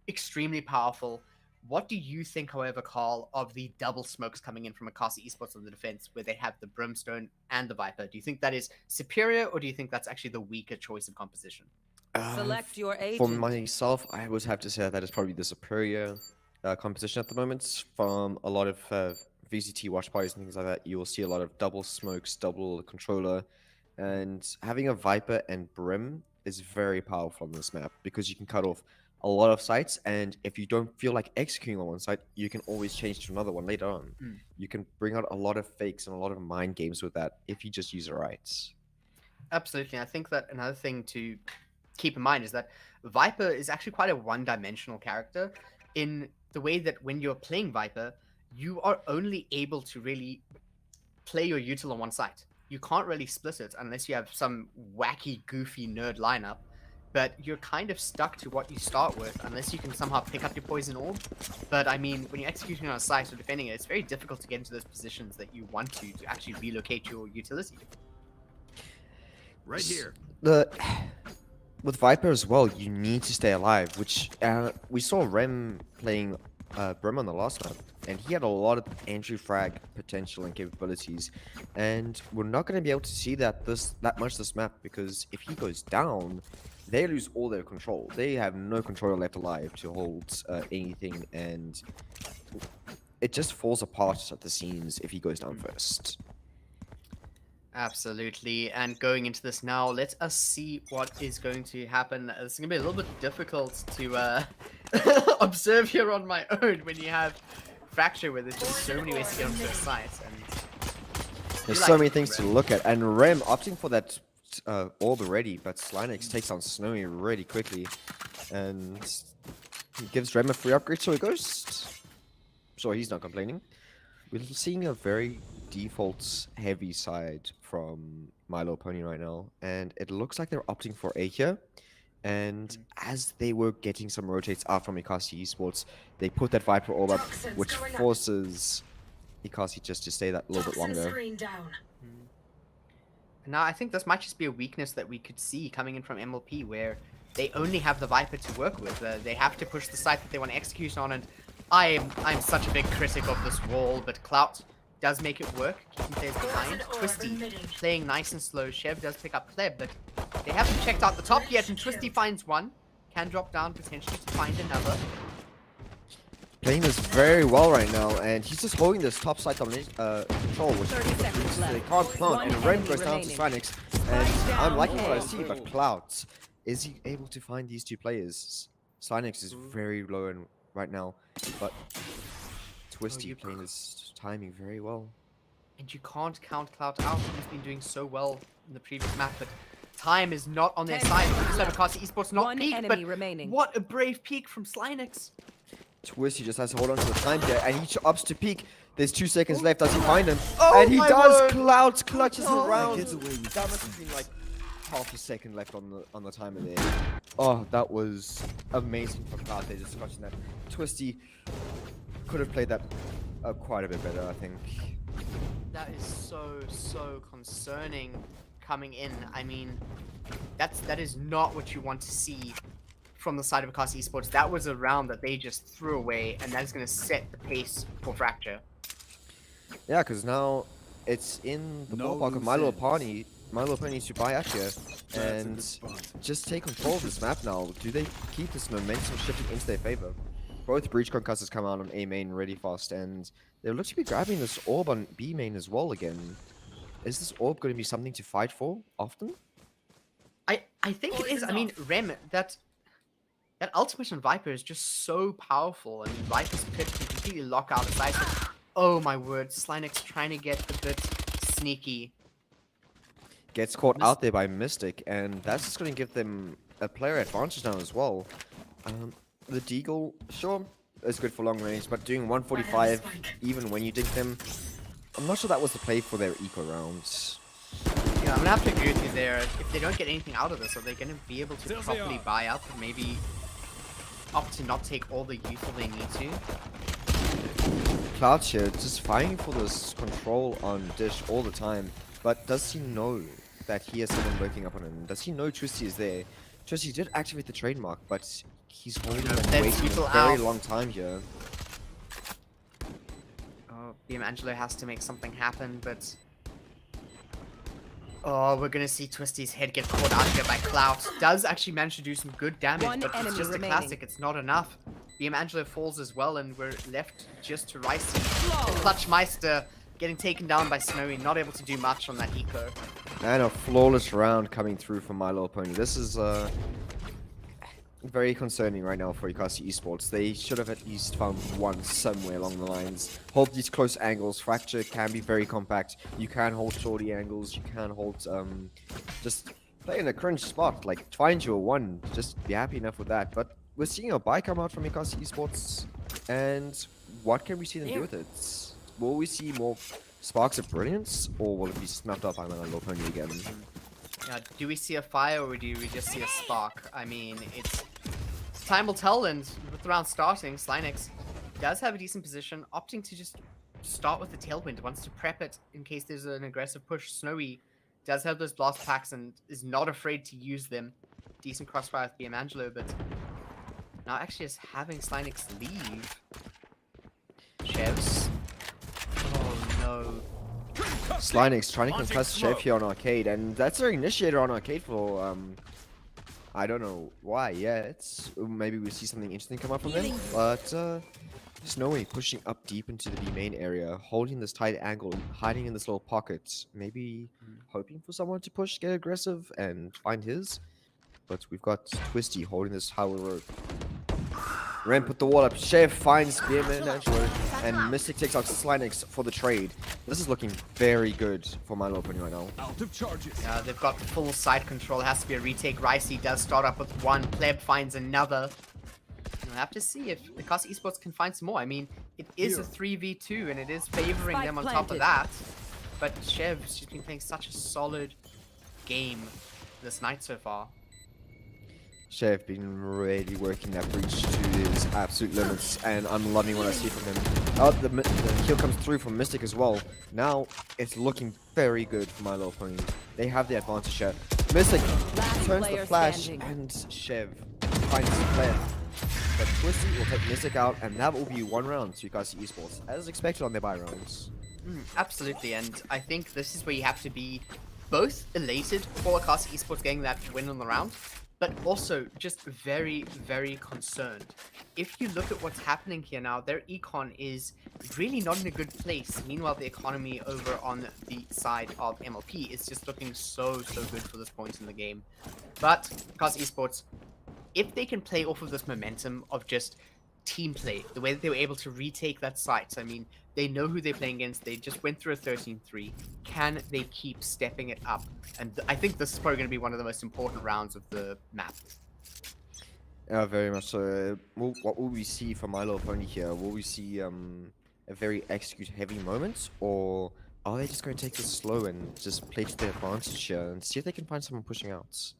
extremely powerful. What do you think, however, Carl, of the double smokes coming in from Ekasi Esports on the defense, where they have the Brimstone and the Viper? Do you think that is superior, or do you think that's actually the weaker choice of composition? Select your For agent. myself, I would have to say that is probably the superior composition at the moment. From a lot of VCT watch parties and things like that, you will see a lot of double smokes, double controller, and having a Viper and Brim is very powerful on this map because you can cut off a lot of sites, and if you don't feel like executing on one site, you can always change to another one later on. You can bring out a lot of fakes and a lot of mind games with that if you just use it right. Absolutely. I think that another thing to keep in mind is that Viper is actually quite a one-dimensional character in the way that when you're playing Viper, you are only able to really play your util on one side. You can't really split it unless you have some wacky, goofy nerd lineup, but you're kind of stuck to what you start with unless you can somehow pick up your poison orb. But I mean, when you're executing on a site or defending it, it's very difficult to get into those positions that you want to actually relocate your utility. Right here. With Viper as well, you need to stay alive, which we saw Rem playing Brim on the last map, and he had a lot of entry frag potential and capabilities, and we're not going to be able to see that much this map, because if he goes down, they lose all their control. They have no controller left alive to hold anything, and it just falls apart at the seams if he goes down first. Absolutely. And going into this now, let us see what is going to happen. It's going to be a little bit difficult to observe here on my own when you have Fracture, where there's just so many ways to get onto the site. And there's so many things to look at. And Rem opting for that orb already, but Slinix takes on Snowy really quickly. And he gives Rem a free upgrade to a Ghost. So he's not complaining. We're seeing a very default heavy side from Milo Pony right now, and it looks like they're opting for A here. And as they were getting some rotates out from Ekasi Esports, they put that Viper orb up, which forces Ekasi just to stay that little bit longer. now I think this might just be a weakness that we could see coming in from MLP, where they only have the Viper to work with. They have to push the site that they want to execute on, and I'm such a big critic of this wall, but Clout does make it work, keeping players behind. Twisty playing nice and slow. Chev does pick up Pleb, but they haven't checked out the top yet, and Twisty finds one. Can drop down potentially to find another. Playing this very well right now, and he's just holding this top side domination control, which 30 seconds left. they can't plant, and Rem goes down to Slinix, and I'm liking what I see, but Clout, is he able to find these two players? Slinix is very low in right now, but Twisty playing his timing very well. And you can't count Clout out. He's been doing so well in the previous map, but time is not on their 10 side. seconds So left. Ekasi Esports not One peaked, enemy but remaining. what a brave peak from Slynix. Twisty just has to hold on to the time here, and he ups to peak. There's 2 seconds left. Does he find him? Oh And he my does. word. Clouds clutches Oh. around. Gets away with That this must have thing. been like half a second left on the timer there. Oh, that was amazing for Cloud. They're just clutching that. Twisty could have played that quite a bit better, I think. That is so concerning coming in. I mean, that is not what you want to see from the side of Ekasi Esports. That was a round that they just threw away, and that is going to set the pace for Fracture. Yeah, because now it's in the No ballpark of loose My Little ends. Pony. My Little Pony to buy out here That's a and good spot. just take control of this map now. Do they keep this momentum shifting into their favor? Both Breach Concussors come out on A main really fast, and they look to be grabbing this orb on B main as well again. Is this orb going to be something to fight for often? I think it is. I mean, Rem, that ultimate on Viper is just so powerful, and Viper's pit can completely lock out the sight. Oh my word, Slynix trying to get a bit sneaky. Gets caught out there by Mystic, and that's just going to give them a player advantage now as well. The Deagle, sure, is good for long range, but doing 145 even when you dig them, I'm not sure that was the play for their eco rounds. Yeah, I'm gonna have to agree with you there. If they don't get anything out of this, are they gonna be able to There they properly are. buy up and maybe opt to not take all the youthful they need to? Cloud here just fighting for this control on Dish all the time, but does he know that he has someone working up on him? Does he know Twisty is there? Twisty did activate the trademark, but he's holding and That's waiting people a very out. long time here. Oh, BM Angelo has to make something happen, but... Oh, we're gonna see Twisty's head get caught out here by Clout. Does actually manage to do some good damage, One but it's enemy just remaining. a classic. It's not enough. BM Angelo falls as well, and we're left just to Ricey. The Clutch Meister getting taken down by Snowy, not able to do much on that eco. And a flawless round coming through from My Little Pony. This is very concerning right now for Ekasi Esports. They should have at least found one somewhere along the lines. Hold these close angles. Fracture can be very compact. You can hold shorty angles. You can hold just play in a cringe spot. Like find you a one. Just be happy enough with that. But we're seeing a buy come out from Ekasi Esports, and what can we see them do with it? Will we see more sparks of brilliance, or will it be snuffed up by My Little Pony again? Yeah, do we see a fire or do we just see a spark? I mean, time will tell, and with the round starting, Slynix does have a decent position, opting to just start with the tailwind, wants to prep it in case there's an aggressive push. Snowy does have those blast packs and is not afraid to use them. Decent crossfire with BM Angelo, but now actually just having Slynix leave. Chevs. Oh no. Slynix trying to concuss Chef here on Arcade, and that's their initiator on Arcade for, I don't know why yet. Maybe we see something interesting come up from them, but, Snowy pushing up deep into the B main area, holding this tight angle, hiding in this little pocket, maybe hoping for someone to push, get aggressive, and find his. But we've got Twisty holding this Howler rope. Ren put the wall up. Chef finds Spearman and Angelo, and Mystic takes out Slynix for the trade. This is looking very good for My Little Pony right now. Out of charges. They've got full side control. It has to be a retake. Ricey does start up with one. Pleb finds another. We'll have to see if Ekasi Esports can find some more. I mean, it is a 3v2, and it is favoring Spike them on top of planted. that. But Chev, she's been playing such a solid game this night so far. Chef been really working that breach to his absolute limits, and I'm loving what I see from him. Oh, the kill comes through from Mystic as well. Now it's looking very good for My Little Pony. They have the advantage here. Mystic Last turns the player flash, standing. and Chev finds the player. But Twisty will take Mystic out, and that will be one round to Ekasi Esports, as expected on their buy rounds. Absolutely, and I think this is where you have to be both elated for Ekasi Esports getting that win on the round, but also just very, very concerned. If you look at what's happening here now, their econ is really not in a good place. Meanwhile, the economy over on the side of MLP is just looking so good for this point in the game. But Ekasi Esports, if they can play off of this momentum of just team play, the way that they were able to retake that site. I mean, they know who they're playing against. They just went through a 13-3. Can they keep stepping it up? And I think this is probably going to be one of the most important rounds of the map. Very much so. What will we see from My Little Pony here? Will we see a very execute-heavy moment, or are they just going to take this slow and just play to their advantage here and see if they can find someone pushing out?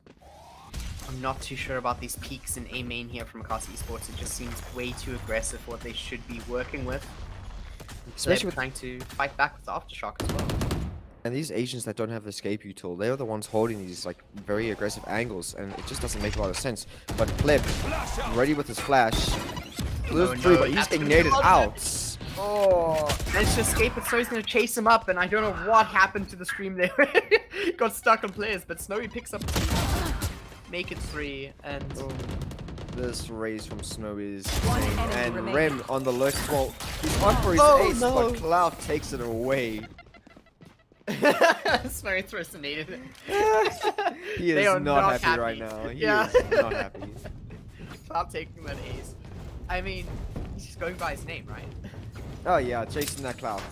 I'm not too sure about these peaks in A main here from Ekasi Esports. It just seems way too aggressive for what they should be working with. Especially with trying to fight back with the Aftershock as well. And these Asians that don't have the escape util, they're the ones holding these like very aggressive angles, and it just doesn't make a lot of sense. But Pleb, ready with his flash, goes through, but he's ignited out. Oh, managed to escape, but Snowy's going to chase him up, and I don't know what happened to the stream there. Got stuck on players, but Snowy picks up 2, make it 3, and... This raise from Snow is One insane. enemy And remaining. Rem on the lurk as well. He's on for his ace, but Cloud takes it away. Snowy throws the nade in He They is are not not happy right happy. now. He Yeah. is not happy. Cloud taking that ace. I mean, he's just going by his name, right? Oh yeah, chasing that Cloud.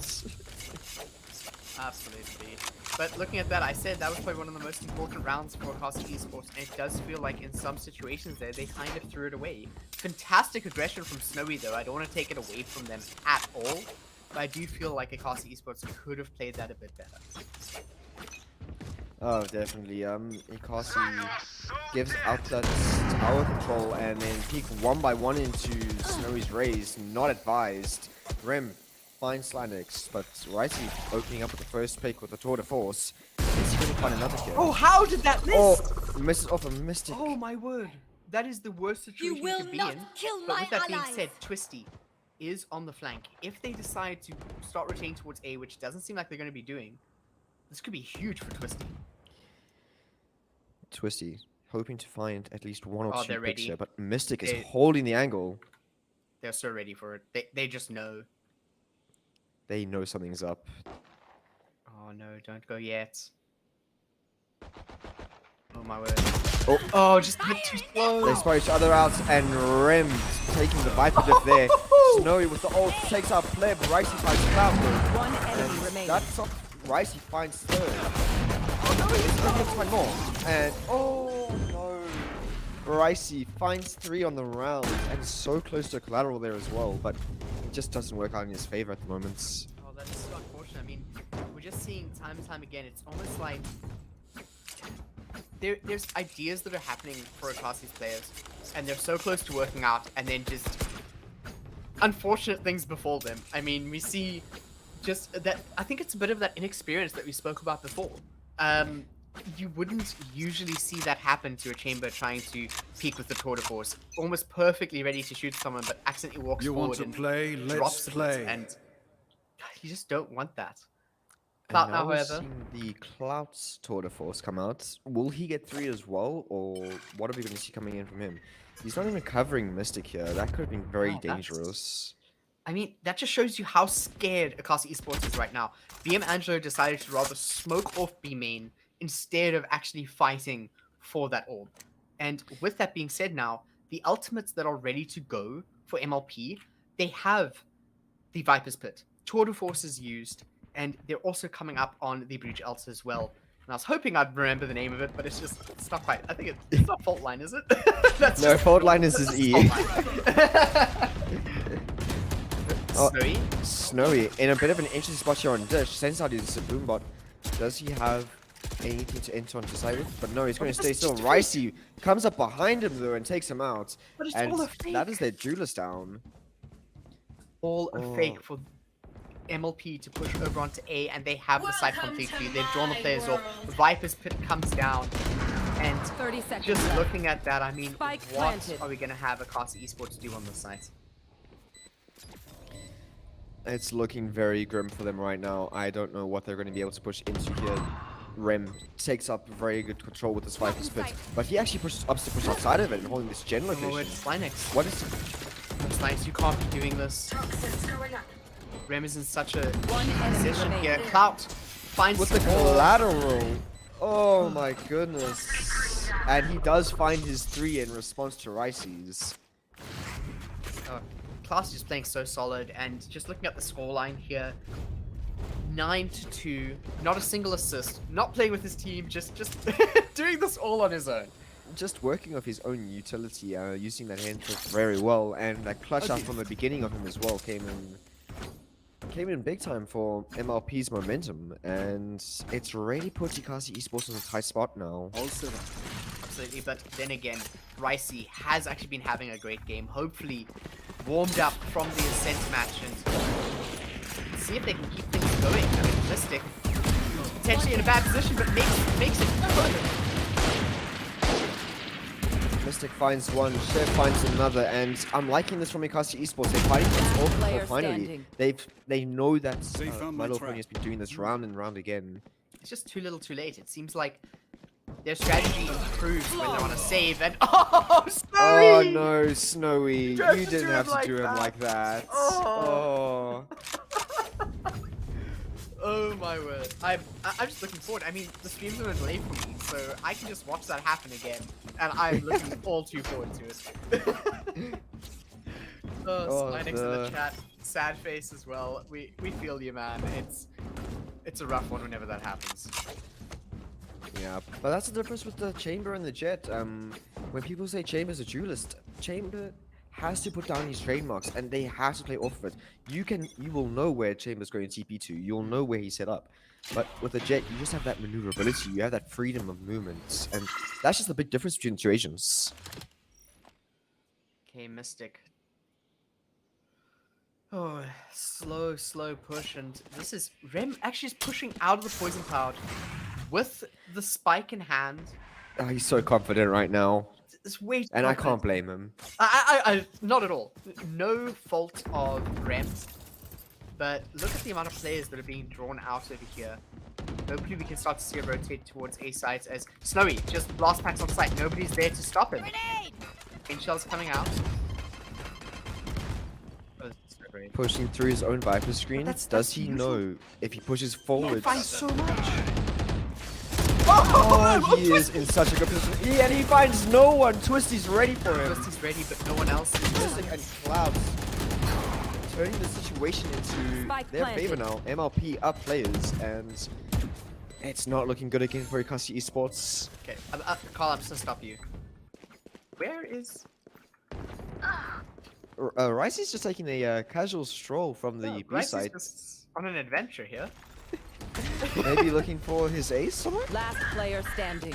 Absolutely. But looking at that, I said that was probably one of the most important rounds for Ekasi Esports, and it does feel like in some situations there, they kind of threw it away. Fantastic aggression from Snowy though, I don't want to take it away from them at all, but I do feel like Ekasi Esports could have played that a bit better. Oh, definitely. Ekasi gives out that tower control and then peek one by one into Snowy's raise, not advised. Rem finds Slanix, but Ricey opening up with the first pick with the tour de force. Is he going to find another kill? Oh, how did that miss? Oh, misses off a Mystic. Oh my word. That is the worst situation you could be in. But with that being said, Twisty is on the flank. If they decide to start rotating towards A, which doesn't seem like they're going to be doing, this could be huge for Twisty. Twisty hoping to find at least one or Oh, two they're picks ready. here, but Mystic is They- holding the angle. They're so ready for it. They just know. They know something's up. Oh no, don't go yet. Oh my word. Oh, just a bit too slow. they spot each other out, and Rem taking the Viper diff there. Snowy with the ult takes out Pleb. Ricey finds Cloud though. One enemy remaining. That's up. Ricey finds third. Oh no, he's going to find more. And oh no. Ricey finds 3 on the round and so close to collateral there as well, but it just doesn't work out in his favor at the moment. Oh, that's so unfortunate. I mean, we're just seeing time and time again. It's almost like there's ideas that are happening for Ekasi's players, and they're so close to working out, and then just unfortunate things befall them. I mean, we see just that. I think it's a bit of that inexperience that we spoke about before. You wouldn't usually see that happen to a chamber trying to peek with the tour de force, almost perfectly ready to shoot someone, but accidentally walks You forward want to and play? drops Let's a bit, play. and you just don't want that. And Clout, now we're however, seeing the Clout's tour de force come out. Will he get 3 as well, or what are we going to see coming in from him? He's not even covering Mystic here. That could have been very Wow, that's- dangerous. I mean, that just shows you how scared Ekasi Esports is right now. BM Angelo decided to rather smoke off B main instead of actually fighting for that orb. And with that being said now, the ultimates that are ready to go for MLP, they have the Viper's Pit. Tour de Force is used, and they're also coming up on the Breach Ult as well. And I was hoping I'd remember the name of it, but it's not quite. I think it's not Fault Line, is it? That's No, just- fault line is his E. Oh. Snowy? Snowy in a bit of an interesting spot here on Dish. Sends out his boom bot. Does he have anything to enter on to side with? But no, he's going to stay still. Ricey comes up behind him though and takes him out. But it's And all a fake. that is their duelist down. All a Oh. fake for MLP to push over onto A, and they have the site completely. They've drawn the players off. Viper's Pit comes down, and 30 seconds just left. looking at that, I mean, Spike what planted. are we going to have Ekasi Esports do on the site? It's looking very grim for them right now. I don't know what they're going to be able to push into here. Rem takes up very good control with this Viper's Pit, but he actually ups to push outside of it and holding this gen Oh, location. it's Linux. What is It's nice, you can't be doing this. Rem is in such a One enemy position here. remaining. Clout finds with the support. collateral? Oh my goodness. And he does find his 3 in response to Ricey's. Oh, Class is just playing so solid, and just looking at the scoreline here, 9-2, not a single assist, not playing with his team, just doing this all on his own. Just working off his own utility, using that hand trick very well, and that clutch out from the beginning of him as well came in big time for MLP's momentum, and it's really put Ekasi Esports in a tight spot now. Also, Absolutely, but then again, Ricey has actually been having a great game, hopefully warmed up from the Ascent match, and see if they can keep things going. I mean, Mystic, potentially in a bad position, but makes it further. Mystic finds one, Chef finds another, and I'm liking this from Ekasi Esports. They're fighting things off Player finally. standing. They know that They found my Milo trap. has been doing this round and round again. It's just too little too late. It seems like their strategy improves when they're on a save, and oh, Snowy! Oh no, Snowy, you have to didn't do have him to do him like like that. Oh. Oh. Oh my word. I'm just looking forward. I mean, the streams are delayed for me, so I can just watch that happen again, and I'm looking all too forward to it. Oh, Slynix in the chat, sad face as well. We feel you, man. It's a rough one whenever that happens. Yeah, but that's the difference with the Chamber and the Jet. When people say Chamber's a duelist, Chamber has to put down his trademarks, and they have to play off of it. You will know where Chamber's going TP to. You'll know where he's set up. But with the Jet, you just have that maneuverability. You have that freedom of movement, and that's just the big difference between situations. Okay, Mystic. Oh, slow push, and this is Rem actually is pushing out of the poison cloud with the spike in hand. Oh, he's so confident right now, It's way too and I confident. can't blame him. I not at all. No fault of Rem, but look at the amount of players that are being drawn out over here. Hopefully we can start to see a rotate towards A sites as Snowy just blast packs on site. Nobody's there to stop him. Green shell's coming out. Oh, so great. Pushing through his own Viper screen. That's Does he usual. know if he pushes He forward? finds so much. Oh, he is in such a good position. And he finds no one. Twisty's ready for him. Twisty's ready, but no one else is Mystic and Clouds turning the situation into Spike their favor planted. now. MLP up players, and it's not looking good again for Ekasi Esports. Okay, Carl, I'm just gonna stop you. Where is... Ricey's just taking a casual stroll from the B Rice is side, just on an adventure here. maybe looking for his ace somewhere. Last player standing.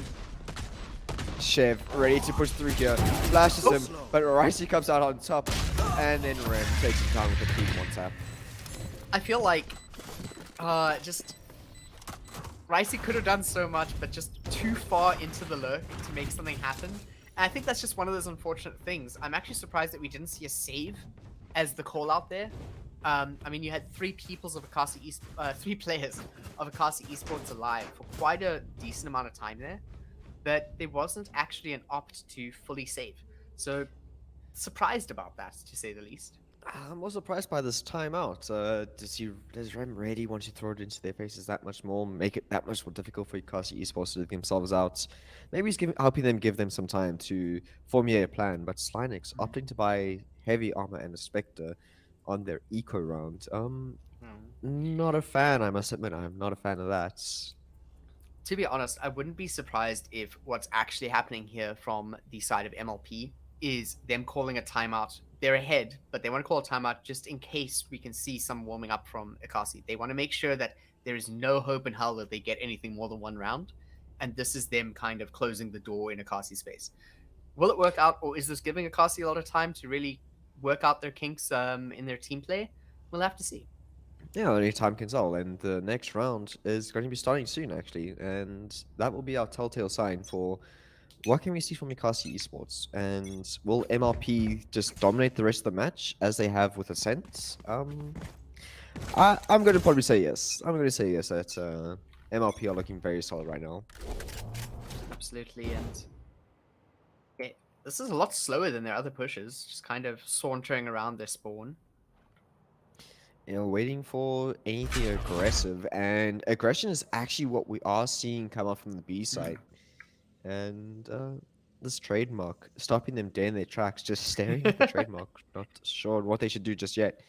Chev ready to push through here, flashes him, but Ricey comes out on top, and then Rem takes him down with a clean one tap. I feel like, just... Ricey could have done so much, but just too far into the lurk to make something happen. And I think that's just one of those unfortunate things. I'm actually surprised that we didn't see a save as the call out there. I mean, you had three players of Ekasi Esports alive for quite a decent amount of time there, but there wasn't actually an opt to fully save. So, surprised about that, to say the least. I'm more surprised by this timeout. Does Rem really want to throw it into their faces that much more, make it that much more difficult for Ekasi Esports to dig themselves out? Maybe he's helping them give them some time to formulate a plan, but Slynix opting to buy heavy armor and a Spectre on their eco round. Not a fan, I must admit. I'm not a fan of that. To be honest, I wouldn't be surprised if what's actually happening here from the side of MLP is them calling a timeout. They're ahead, but they want to call a timeout just in case we can see some warming up from Ekasi. They want to make sure that there is no hope in hell that they get anything more than one round, and this is them kind of closing the door in Ekasi's space. Will it work out, or is this giving Ekasi a lot of time to really work out their kinks in their team play? We'll have to see. Yeah, only time can tell, and the next round is going to be starting soon, actually, and that will be our telltale sign for what can we see from Ekasi Esports, and will MLP just dominate the rest of the match as they have with Ascent? I'm going to probably say yes. I'm going to say yes that MLP are looking very solid right now. Absolutely, and this is a lot slower than their other pushes, just kind of sauntering around their spawn. You know, waiting for anything aggressive, and aggression is actually what we are seeing come up from the B side. And this trademark, stopping them dead in their tracks, just staring at the trademark, not sure what they should do just yet.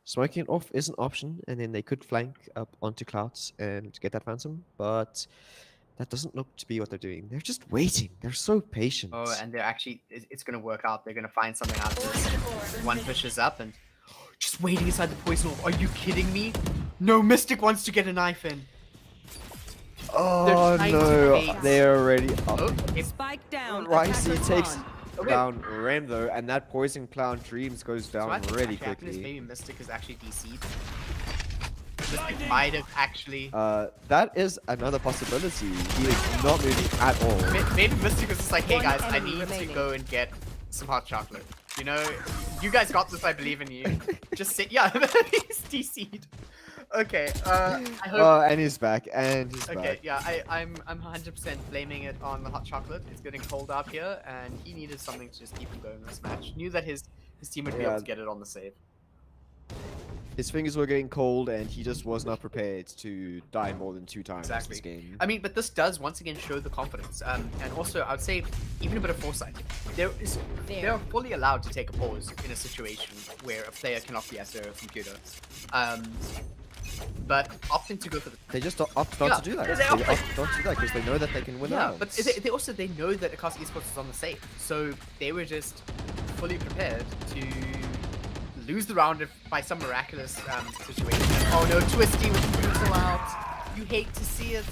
Smoking it off is an option, and then they could flank up onto Clouds and get that Phantom, but that doesn't look to be what they're doing. They're just waiting. They're so patient. Oh, and they're actually, it's going to work out. They're going to find something out of this. One pushes up and just waiting inside the poison orb. Are you kidding me? No, Mystic wants to get a knife in. Oh trying to no, bait. they're already up. Oh, if Spike down. Ricey attacker takes spawn. wait. down Rem though, and that poison clown dreams goes so down I think really actually happened is quickly. maybe Mystic is actually DC'd. Mystic might have actually... That is another possibility. He is not moving at all. Maybe Mystic was just like, hey One guys, I enemy need to remaining. go and get some hot chocolate. You know, you guys got this, I believe in you. Just sit, yeah, he's DC'd. Okay, I hope... Oh, and he's back, and he's Okay, back. yeah, I'm 100% blaming it on the hot chocolate. It's getting cold out here, and he needed something to just keep him going in this match. Knew that his team would be able Yeah. to get it on the save. His fingers were getting cold, and he just was not prepared to die more than 2 times Exactly. this game. I mean, but this does once again show the confidence, and also I would say even a bit of foresight. They're fully allowed to take a pause in a situation where a player cannot be at their computer, but opting to go for the They just opt not Yeah, to do that. they They opt- opt not to do that because they know that they can win yeah, rounds. but they also they know that Ekasi Esports is on the save, so they were just fully prepared to lose the round if, by some miraculous situation. Oh no, Twisty with the brutal out. You hate to see it.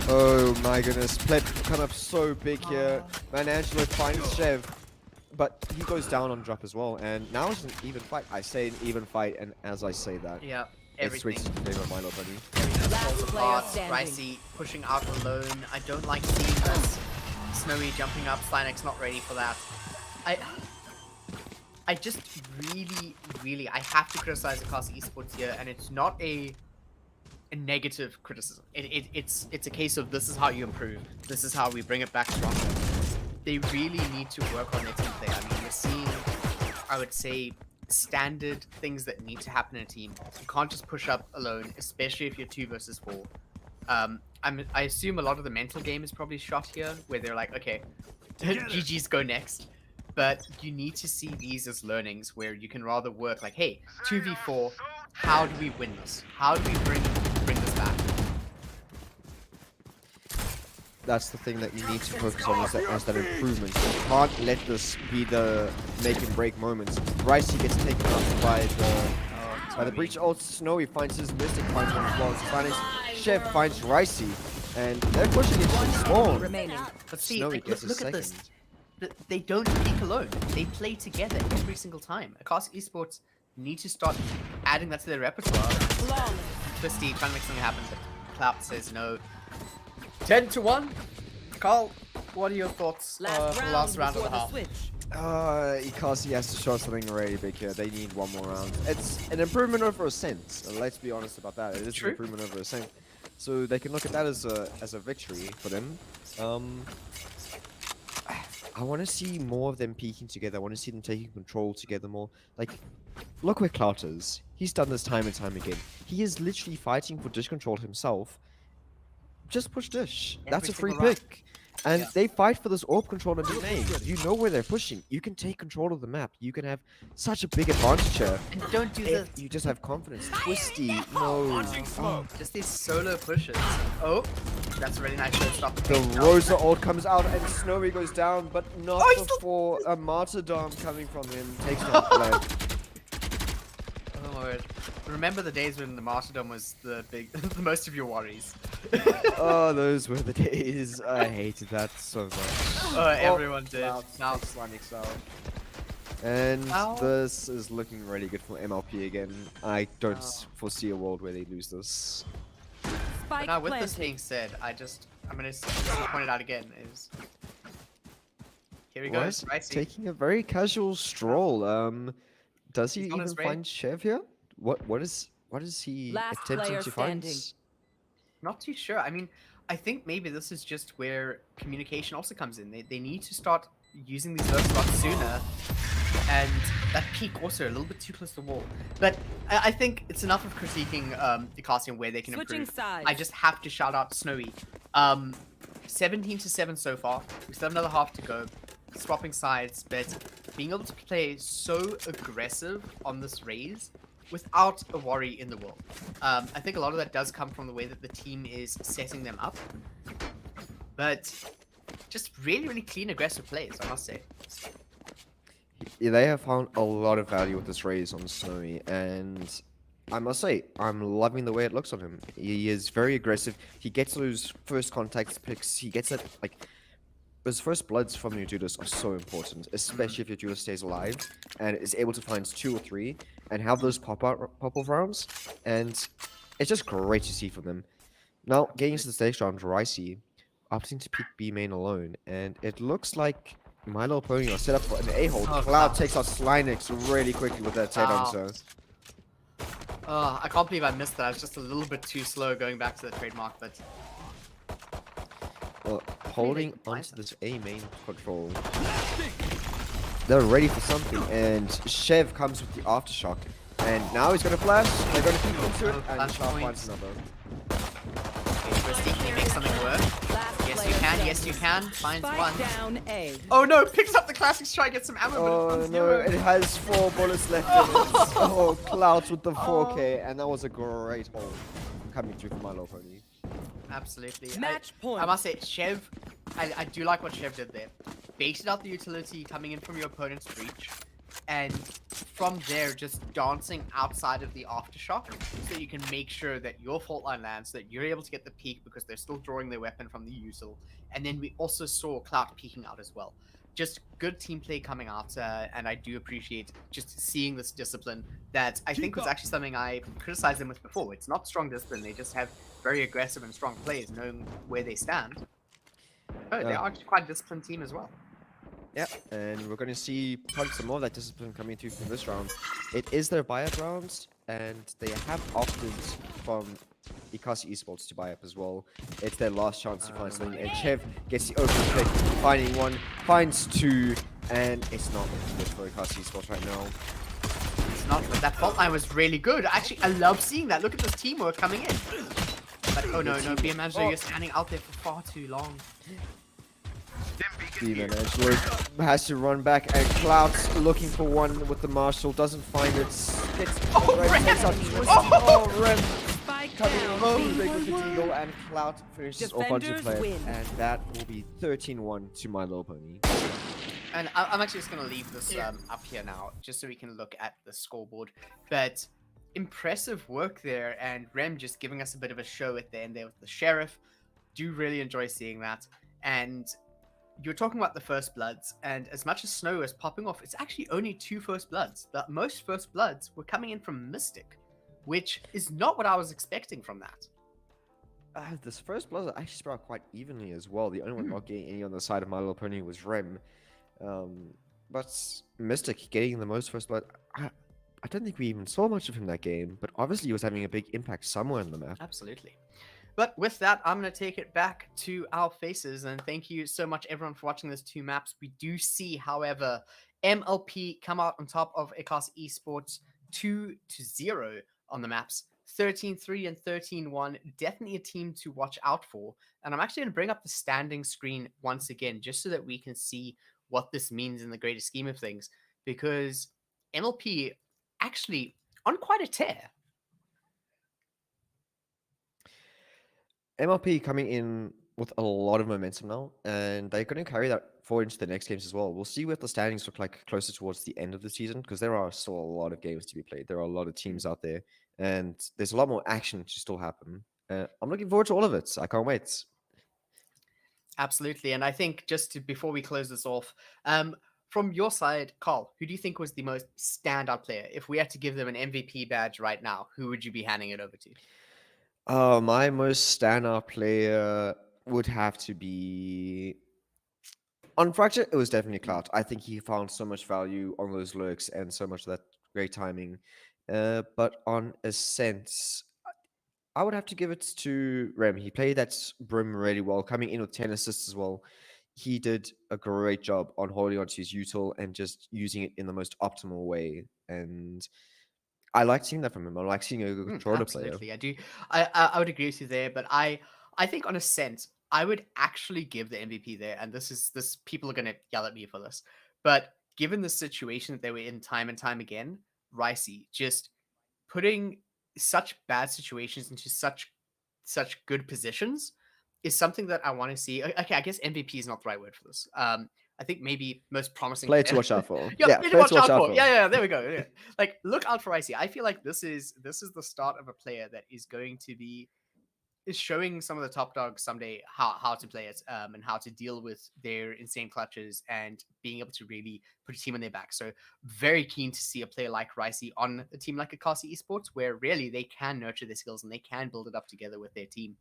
Oh my goodness, Pleb come up so big here. Man, Angelo finds Chev, but he goes down on drop as well. And now it's an even fight. I say an even fight, and as I say that, Yeah, it everything. switches in favor of Milo Bunny. Everything Last falls player apart. standing. Ricey pushing out alone. I don't like seeing this. Snowy jumping up. Slinek's not ready for that. I just really, I have to criticize Ekasi Esports here, and it's not a negative criticism. It's a case of this is how you improve. This is how we bring it back stronger. They really need to work on their team play. I mean, we're seeing, I would say, standard things that need to happen in a team. You can't just push up alone, especially if you're 2 versus 4. I assume a lot of the mental game is probably shot here, where they're like, okay, GG's go next. But you need to see these as learnings where you can rather work like, hey, 2v4, how do we win this? How do we bring this back? That's the thing that you need to focus on is that improvement. You can't let this be the make and break moments. Ricey gets taken out by the breach ult. Snowy finds his Mystic, finds him as well. Finds Chef finds Ricey, and they're pushing it to spawn. Remaining. But see, Snowy like, gets a look at second. this. They don't peak alone. They play together every single time. Ekasi Esports need to start adding that to their repertoire. Twisty trying to make something happen, but Clout says no. 10-1. Carl, what are your thoughts for the last round of the half? Ekasi has to show something really big here. They need one more round. It's an improvement over a cent. Let's be honest about that. It is True. an improvement over a cent. So they can look at that as a victory for them. I want to see more of them peaking together. I want to see them taking control together more. Like, look where Clout is. He's done this time and time again. He is literally fighting for dish control himself. Just push dish. That's a free single round. pick. And Yeah. they fight for this orb control and domain. You know where they're pushing. You can take control of the map. You can have such a big advantage here. And don't do If this. you just have confidence. Twisty, no. Oh, Just these solo pushes. Oh, that's a really nice showstopper. the Rosa ult comes out and Snowy goes down, but not Oh, he's still- before a martyrdom coming from him takes down Flag. Oh my word. Remember the days when the martyrdom was the most of your worries. Oh, those were the days. I hated that so much. Everyone did. Now, And Ow. this is looking really good for MLP again. I don't foresee a world where they lose this. but Spike now with this planted. being said, I'm gonna point it out again. Is here he Why goes. is he Ricey. taking a very casual stroll? Does he He's on his even way. find Chev here? What is he Last attempting player to find? standing. Not too sure. I mean, I think maybe this is just where communication also comes in. They need to start using these lurks a lot sooner. And that peak also a little bit too close to the wall. But I think it's enough of critiquing Ekasi and where they can Switching improve. sides. I just have to shout out Snowy. 17-7 so far. We still have another half to go. Swapping sides, but being able to play so aggressive on this raise without a worry in the world. I think a lot of that does come from the way that the team is setting them up. But just really, really clean, aggressive plays, I must say. Yeah, they have found a lot of value with this raise on Snowy, and I must say, I'm loving the way it looks on him. He is very aggressive. He gets those first contact picks. He gets that, like, those first bloods from your Judas are so important, especially if your Judas stays alive and is able to find 2 or 3 and have those pop-off rounds. And it's just great to see from them. Now, getting into the stage round, Ricey opting to pick B main alone, and it looks like my little pony are set up for an A-hold. Oh, Cloud Cloud. takes out Slinex really quickly with that head Wow. answer. I can't believe I missed that. I was just a little bit too slow going back to the trademark, but Well, they holding can find onto this A main control. They're ready for something, and Chev comes with the aftershock. And now he's going to flash. They're going to keep into it, and Flash Sharp point. finds another. okay, Twisty, can you make something work? Last Yes, player you can. standing. Yes, you can. Finds Spike one. down A. Oh no, picks up the classics, try to get some ammo, but Oh it's on no, zero. it has 4 bullets left in it. Oh, Clouds with the 4K, and that was a great hold coming through from my little pony. Absolutely. Match I point. must say, Chev, I do like what Chev did there. Baited out the utility coming in from your opponent's breach, and from there just dancing outside of the aftershock so you can make sure that your fault line lands, so that you're able to get the peek because they're still drawing their weapon from the util. And then we also saw Cloud peeking out as well. Just good team play coming out, and I do appreciate just seeing this discipline that I think was actually something I criticized them with before. It's not strong discipline, they just have very aggressive and strong players knowing where they stand. Oh, they are actually quite a disciplined team as well. Yeah, and we're going to see probably some more of that discipline coming through from this round. It is their buy-up rounds, and they have opted from Ekasi Esports to buy up as well. It's their last chance to find something, and Chev gets the open pick, finding 1, finds 2, and it's not looking good for Ekasi Esports right now. It's not, but that fault line was really good. Actually, I love seeing that. Look at this teamwork coming in. But oh no, no, BMangelo, you're standing out there for far too long. BMangelo has to run back, and Cloud's looking for one with the Marshall, doesn't find it. Gets takes out Twisty. Oh, Rem Spike coming down home B. big with the Deagle, and Cloud finishes off onto Defenders player, win. and that will be 13-1 to my little pony. And I'm actually just going to leave this up here now, just so we can look at the scoreboard. But impressive work there, and Rem just giving us a bit of a show at the end there with the Sheriff. Do really enjoy seeing that. And you're talking about the First Bloods, and as much as Snow is popping off, it's actually only 2 First Bloods. The most First Bloods were coming in from Mystic, which is not what I was expecting from that. This first blood actually spread out quite evenly as well. The only one not getting any on the side of my little pony was Rem. But Mystic getting the most first blood, I don't think we even saw much of him that game, but obviously he was having a big impact somewhere on the map. Absolutely. But with that, I'm going to take it back to our faces, and thank you so much, everyone, for watching those 2 maps. We do see, however, MLP come out on top of Ekasi Esports 2-0 on the maps. 13-3 and 13-1, definitely a team to watch out for. And I'm actually going to bring up the standing screen once again, just so that we can see what this means in the greater scheme of things, because MLP actually on quite a tear. MLP coming in with a lot of momentum now, and they're going to carry that forward into the next games as well. We'll see what the standings look like closer towards the end of the season, because there are still a lot of games to be played. There are a lot of teams out there, and there's a lot more action to still happen. I'm looking forward to all of it. I can't wait. Absolutely. And I think before we close this off, from your side, Carl, who do you think was the most standout player? If we had to give them an MVP badge right now, who would you be handing it over to? My most standout player would have to be on Fracture. It was definitely Cloud. I think he found so much value on those lurks and so much of that great timing. But on Ascent, I would have to give it to Rem. He played that Brim really well, coming in with 10 assists as well. He did a great job on holding onto his util and just using it in the most optimal way. And I like seeing that from him. I like seeing a good controller player. Absolutely, I do. I would agree with you there, but I think on Ascent, I would actually give the MVP there, and this people are gonna yell at me for this, but given the situation that they were in time and time again, Ricey just putting such bad situations into such good positions is something that I want to see. Okay, I guess MVP is not the right word for this. I think maybe most promising Player to watch out for. Yeah, Yeah, player to player watch to watch out out for. for. Yeah, there we go. Yeah. Like look out for Ricey. I feel like this is the start of a player that is going to be is showing some of the top dogs someday how to play it and how to deal with their insane clutches and being able to really put a team on their back. So very keen to see a player like Ricey on a team like Ekasi Esports, where really they can nurture their skills and they can build it up together with their team.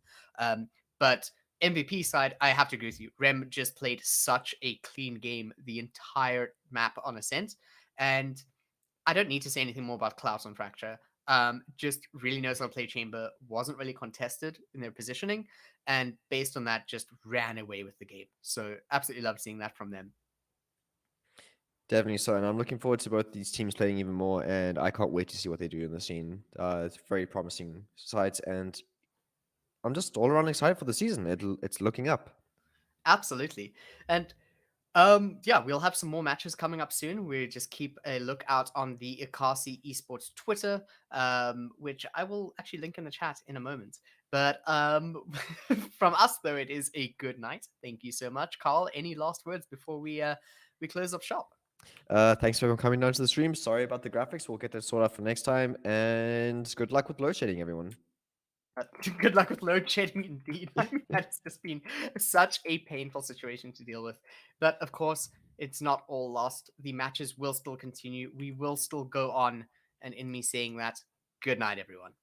But MVP side, I have to agree with you. Rem just played such a clean game the entire map on Ascent, and I don't need to say anything more about Klaus on Fracture. Just really knows how to play chamber, wasn't really contested in their positioning, and based on that, just ran away with the game. So absolutely love seeing that from them. Definitely so, and I'm looking forward to both these teams playing even more, and I can't wait to see what they do in the scene. It's very promising sides, and I'm just all around excited for the season. It's looking up. Absolutely. And yeah, we'll have some more matches coming up soon. We just keep a look out on the Ekasi Esports Twitter, which I will actually link in the chat in a moment. But from us though, it is a good night. Thank you so much, Carl. Any last words before we close up shop? Thanks for everyone coming down to the stream. Sorry about the graphics. We'll get that sorted out for next time, and good luck with load shedding, everyone. Good luck with load shedding, indeed. I mean, that's just been such a painful situation to deal with. But of course, it's not all lost. The matches will still continue. We will still go on. And in me saying that, good night, everyone.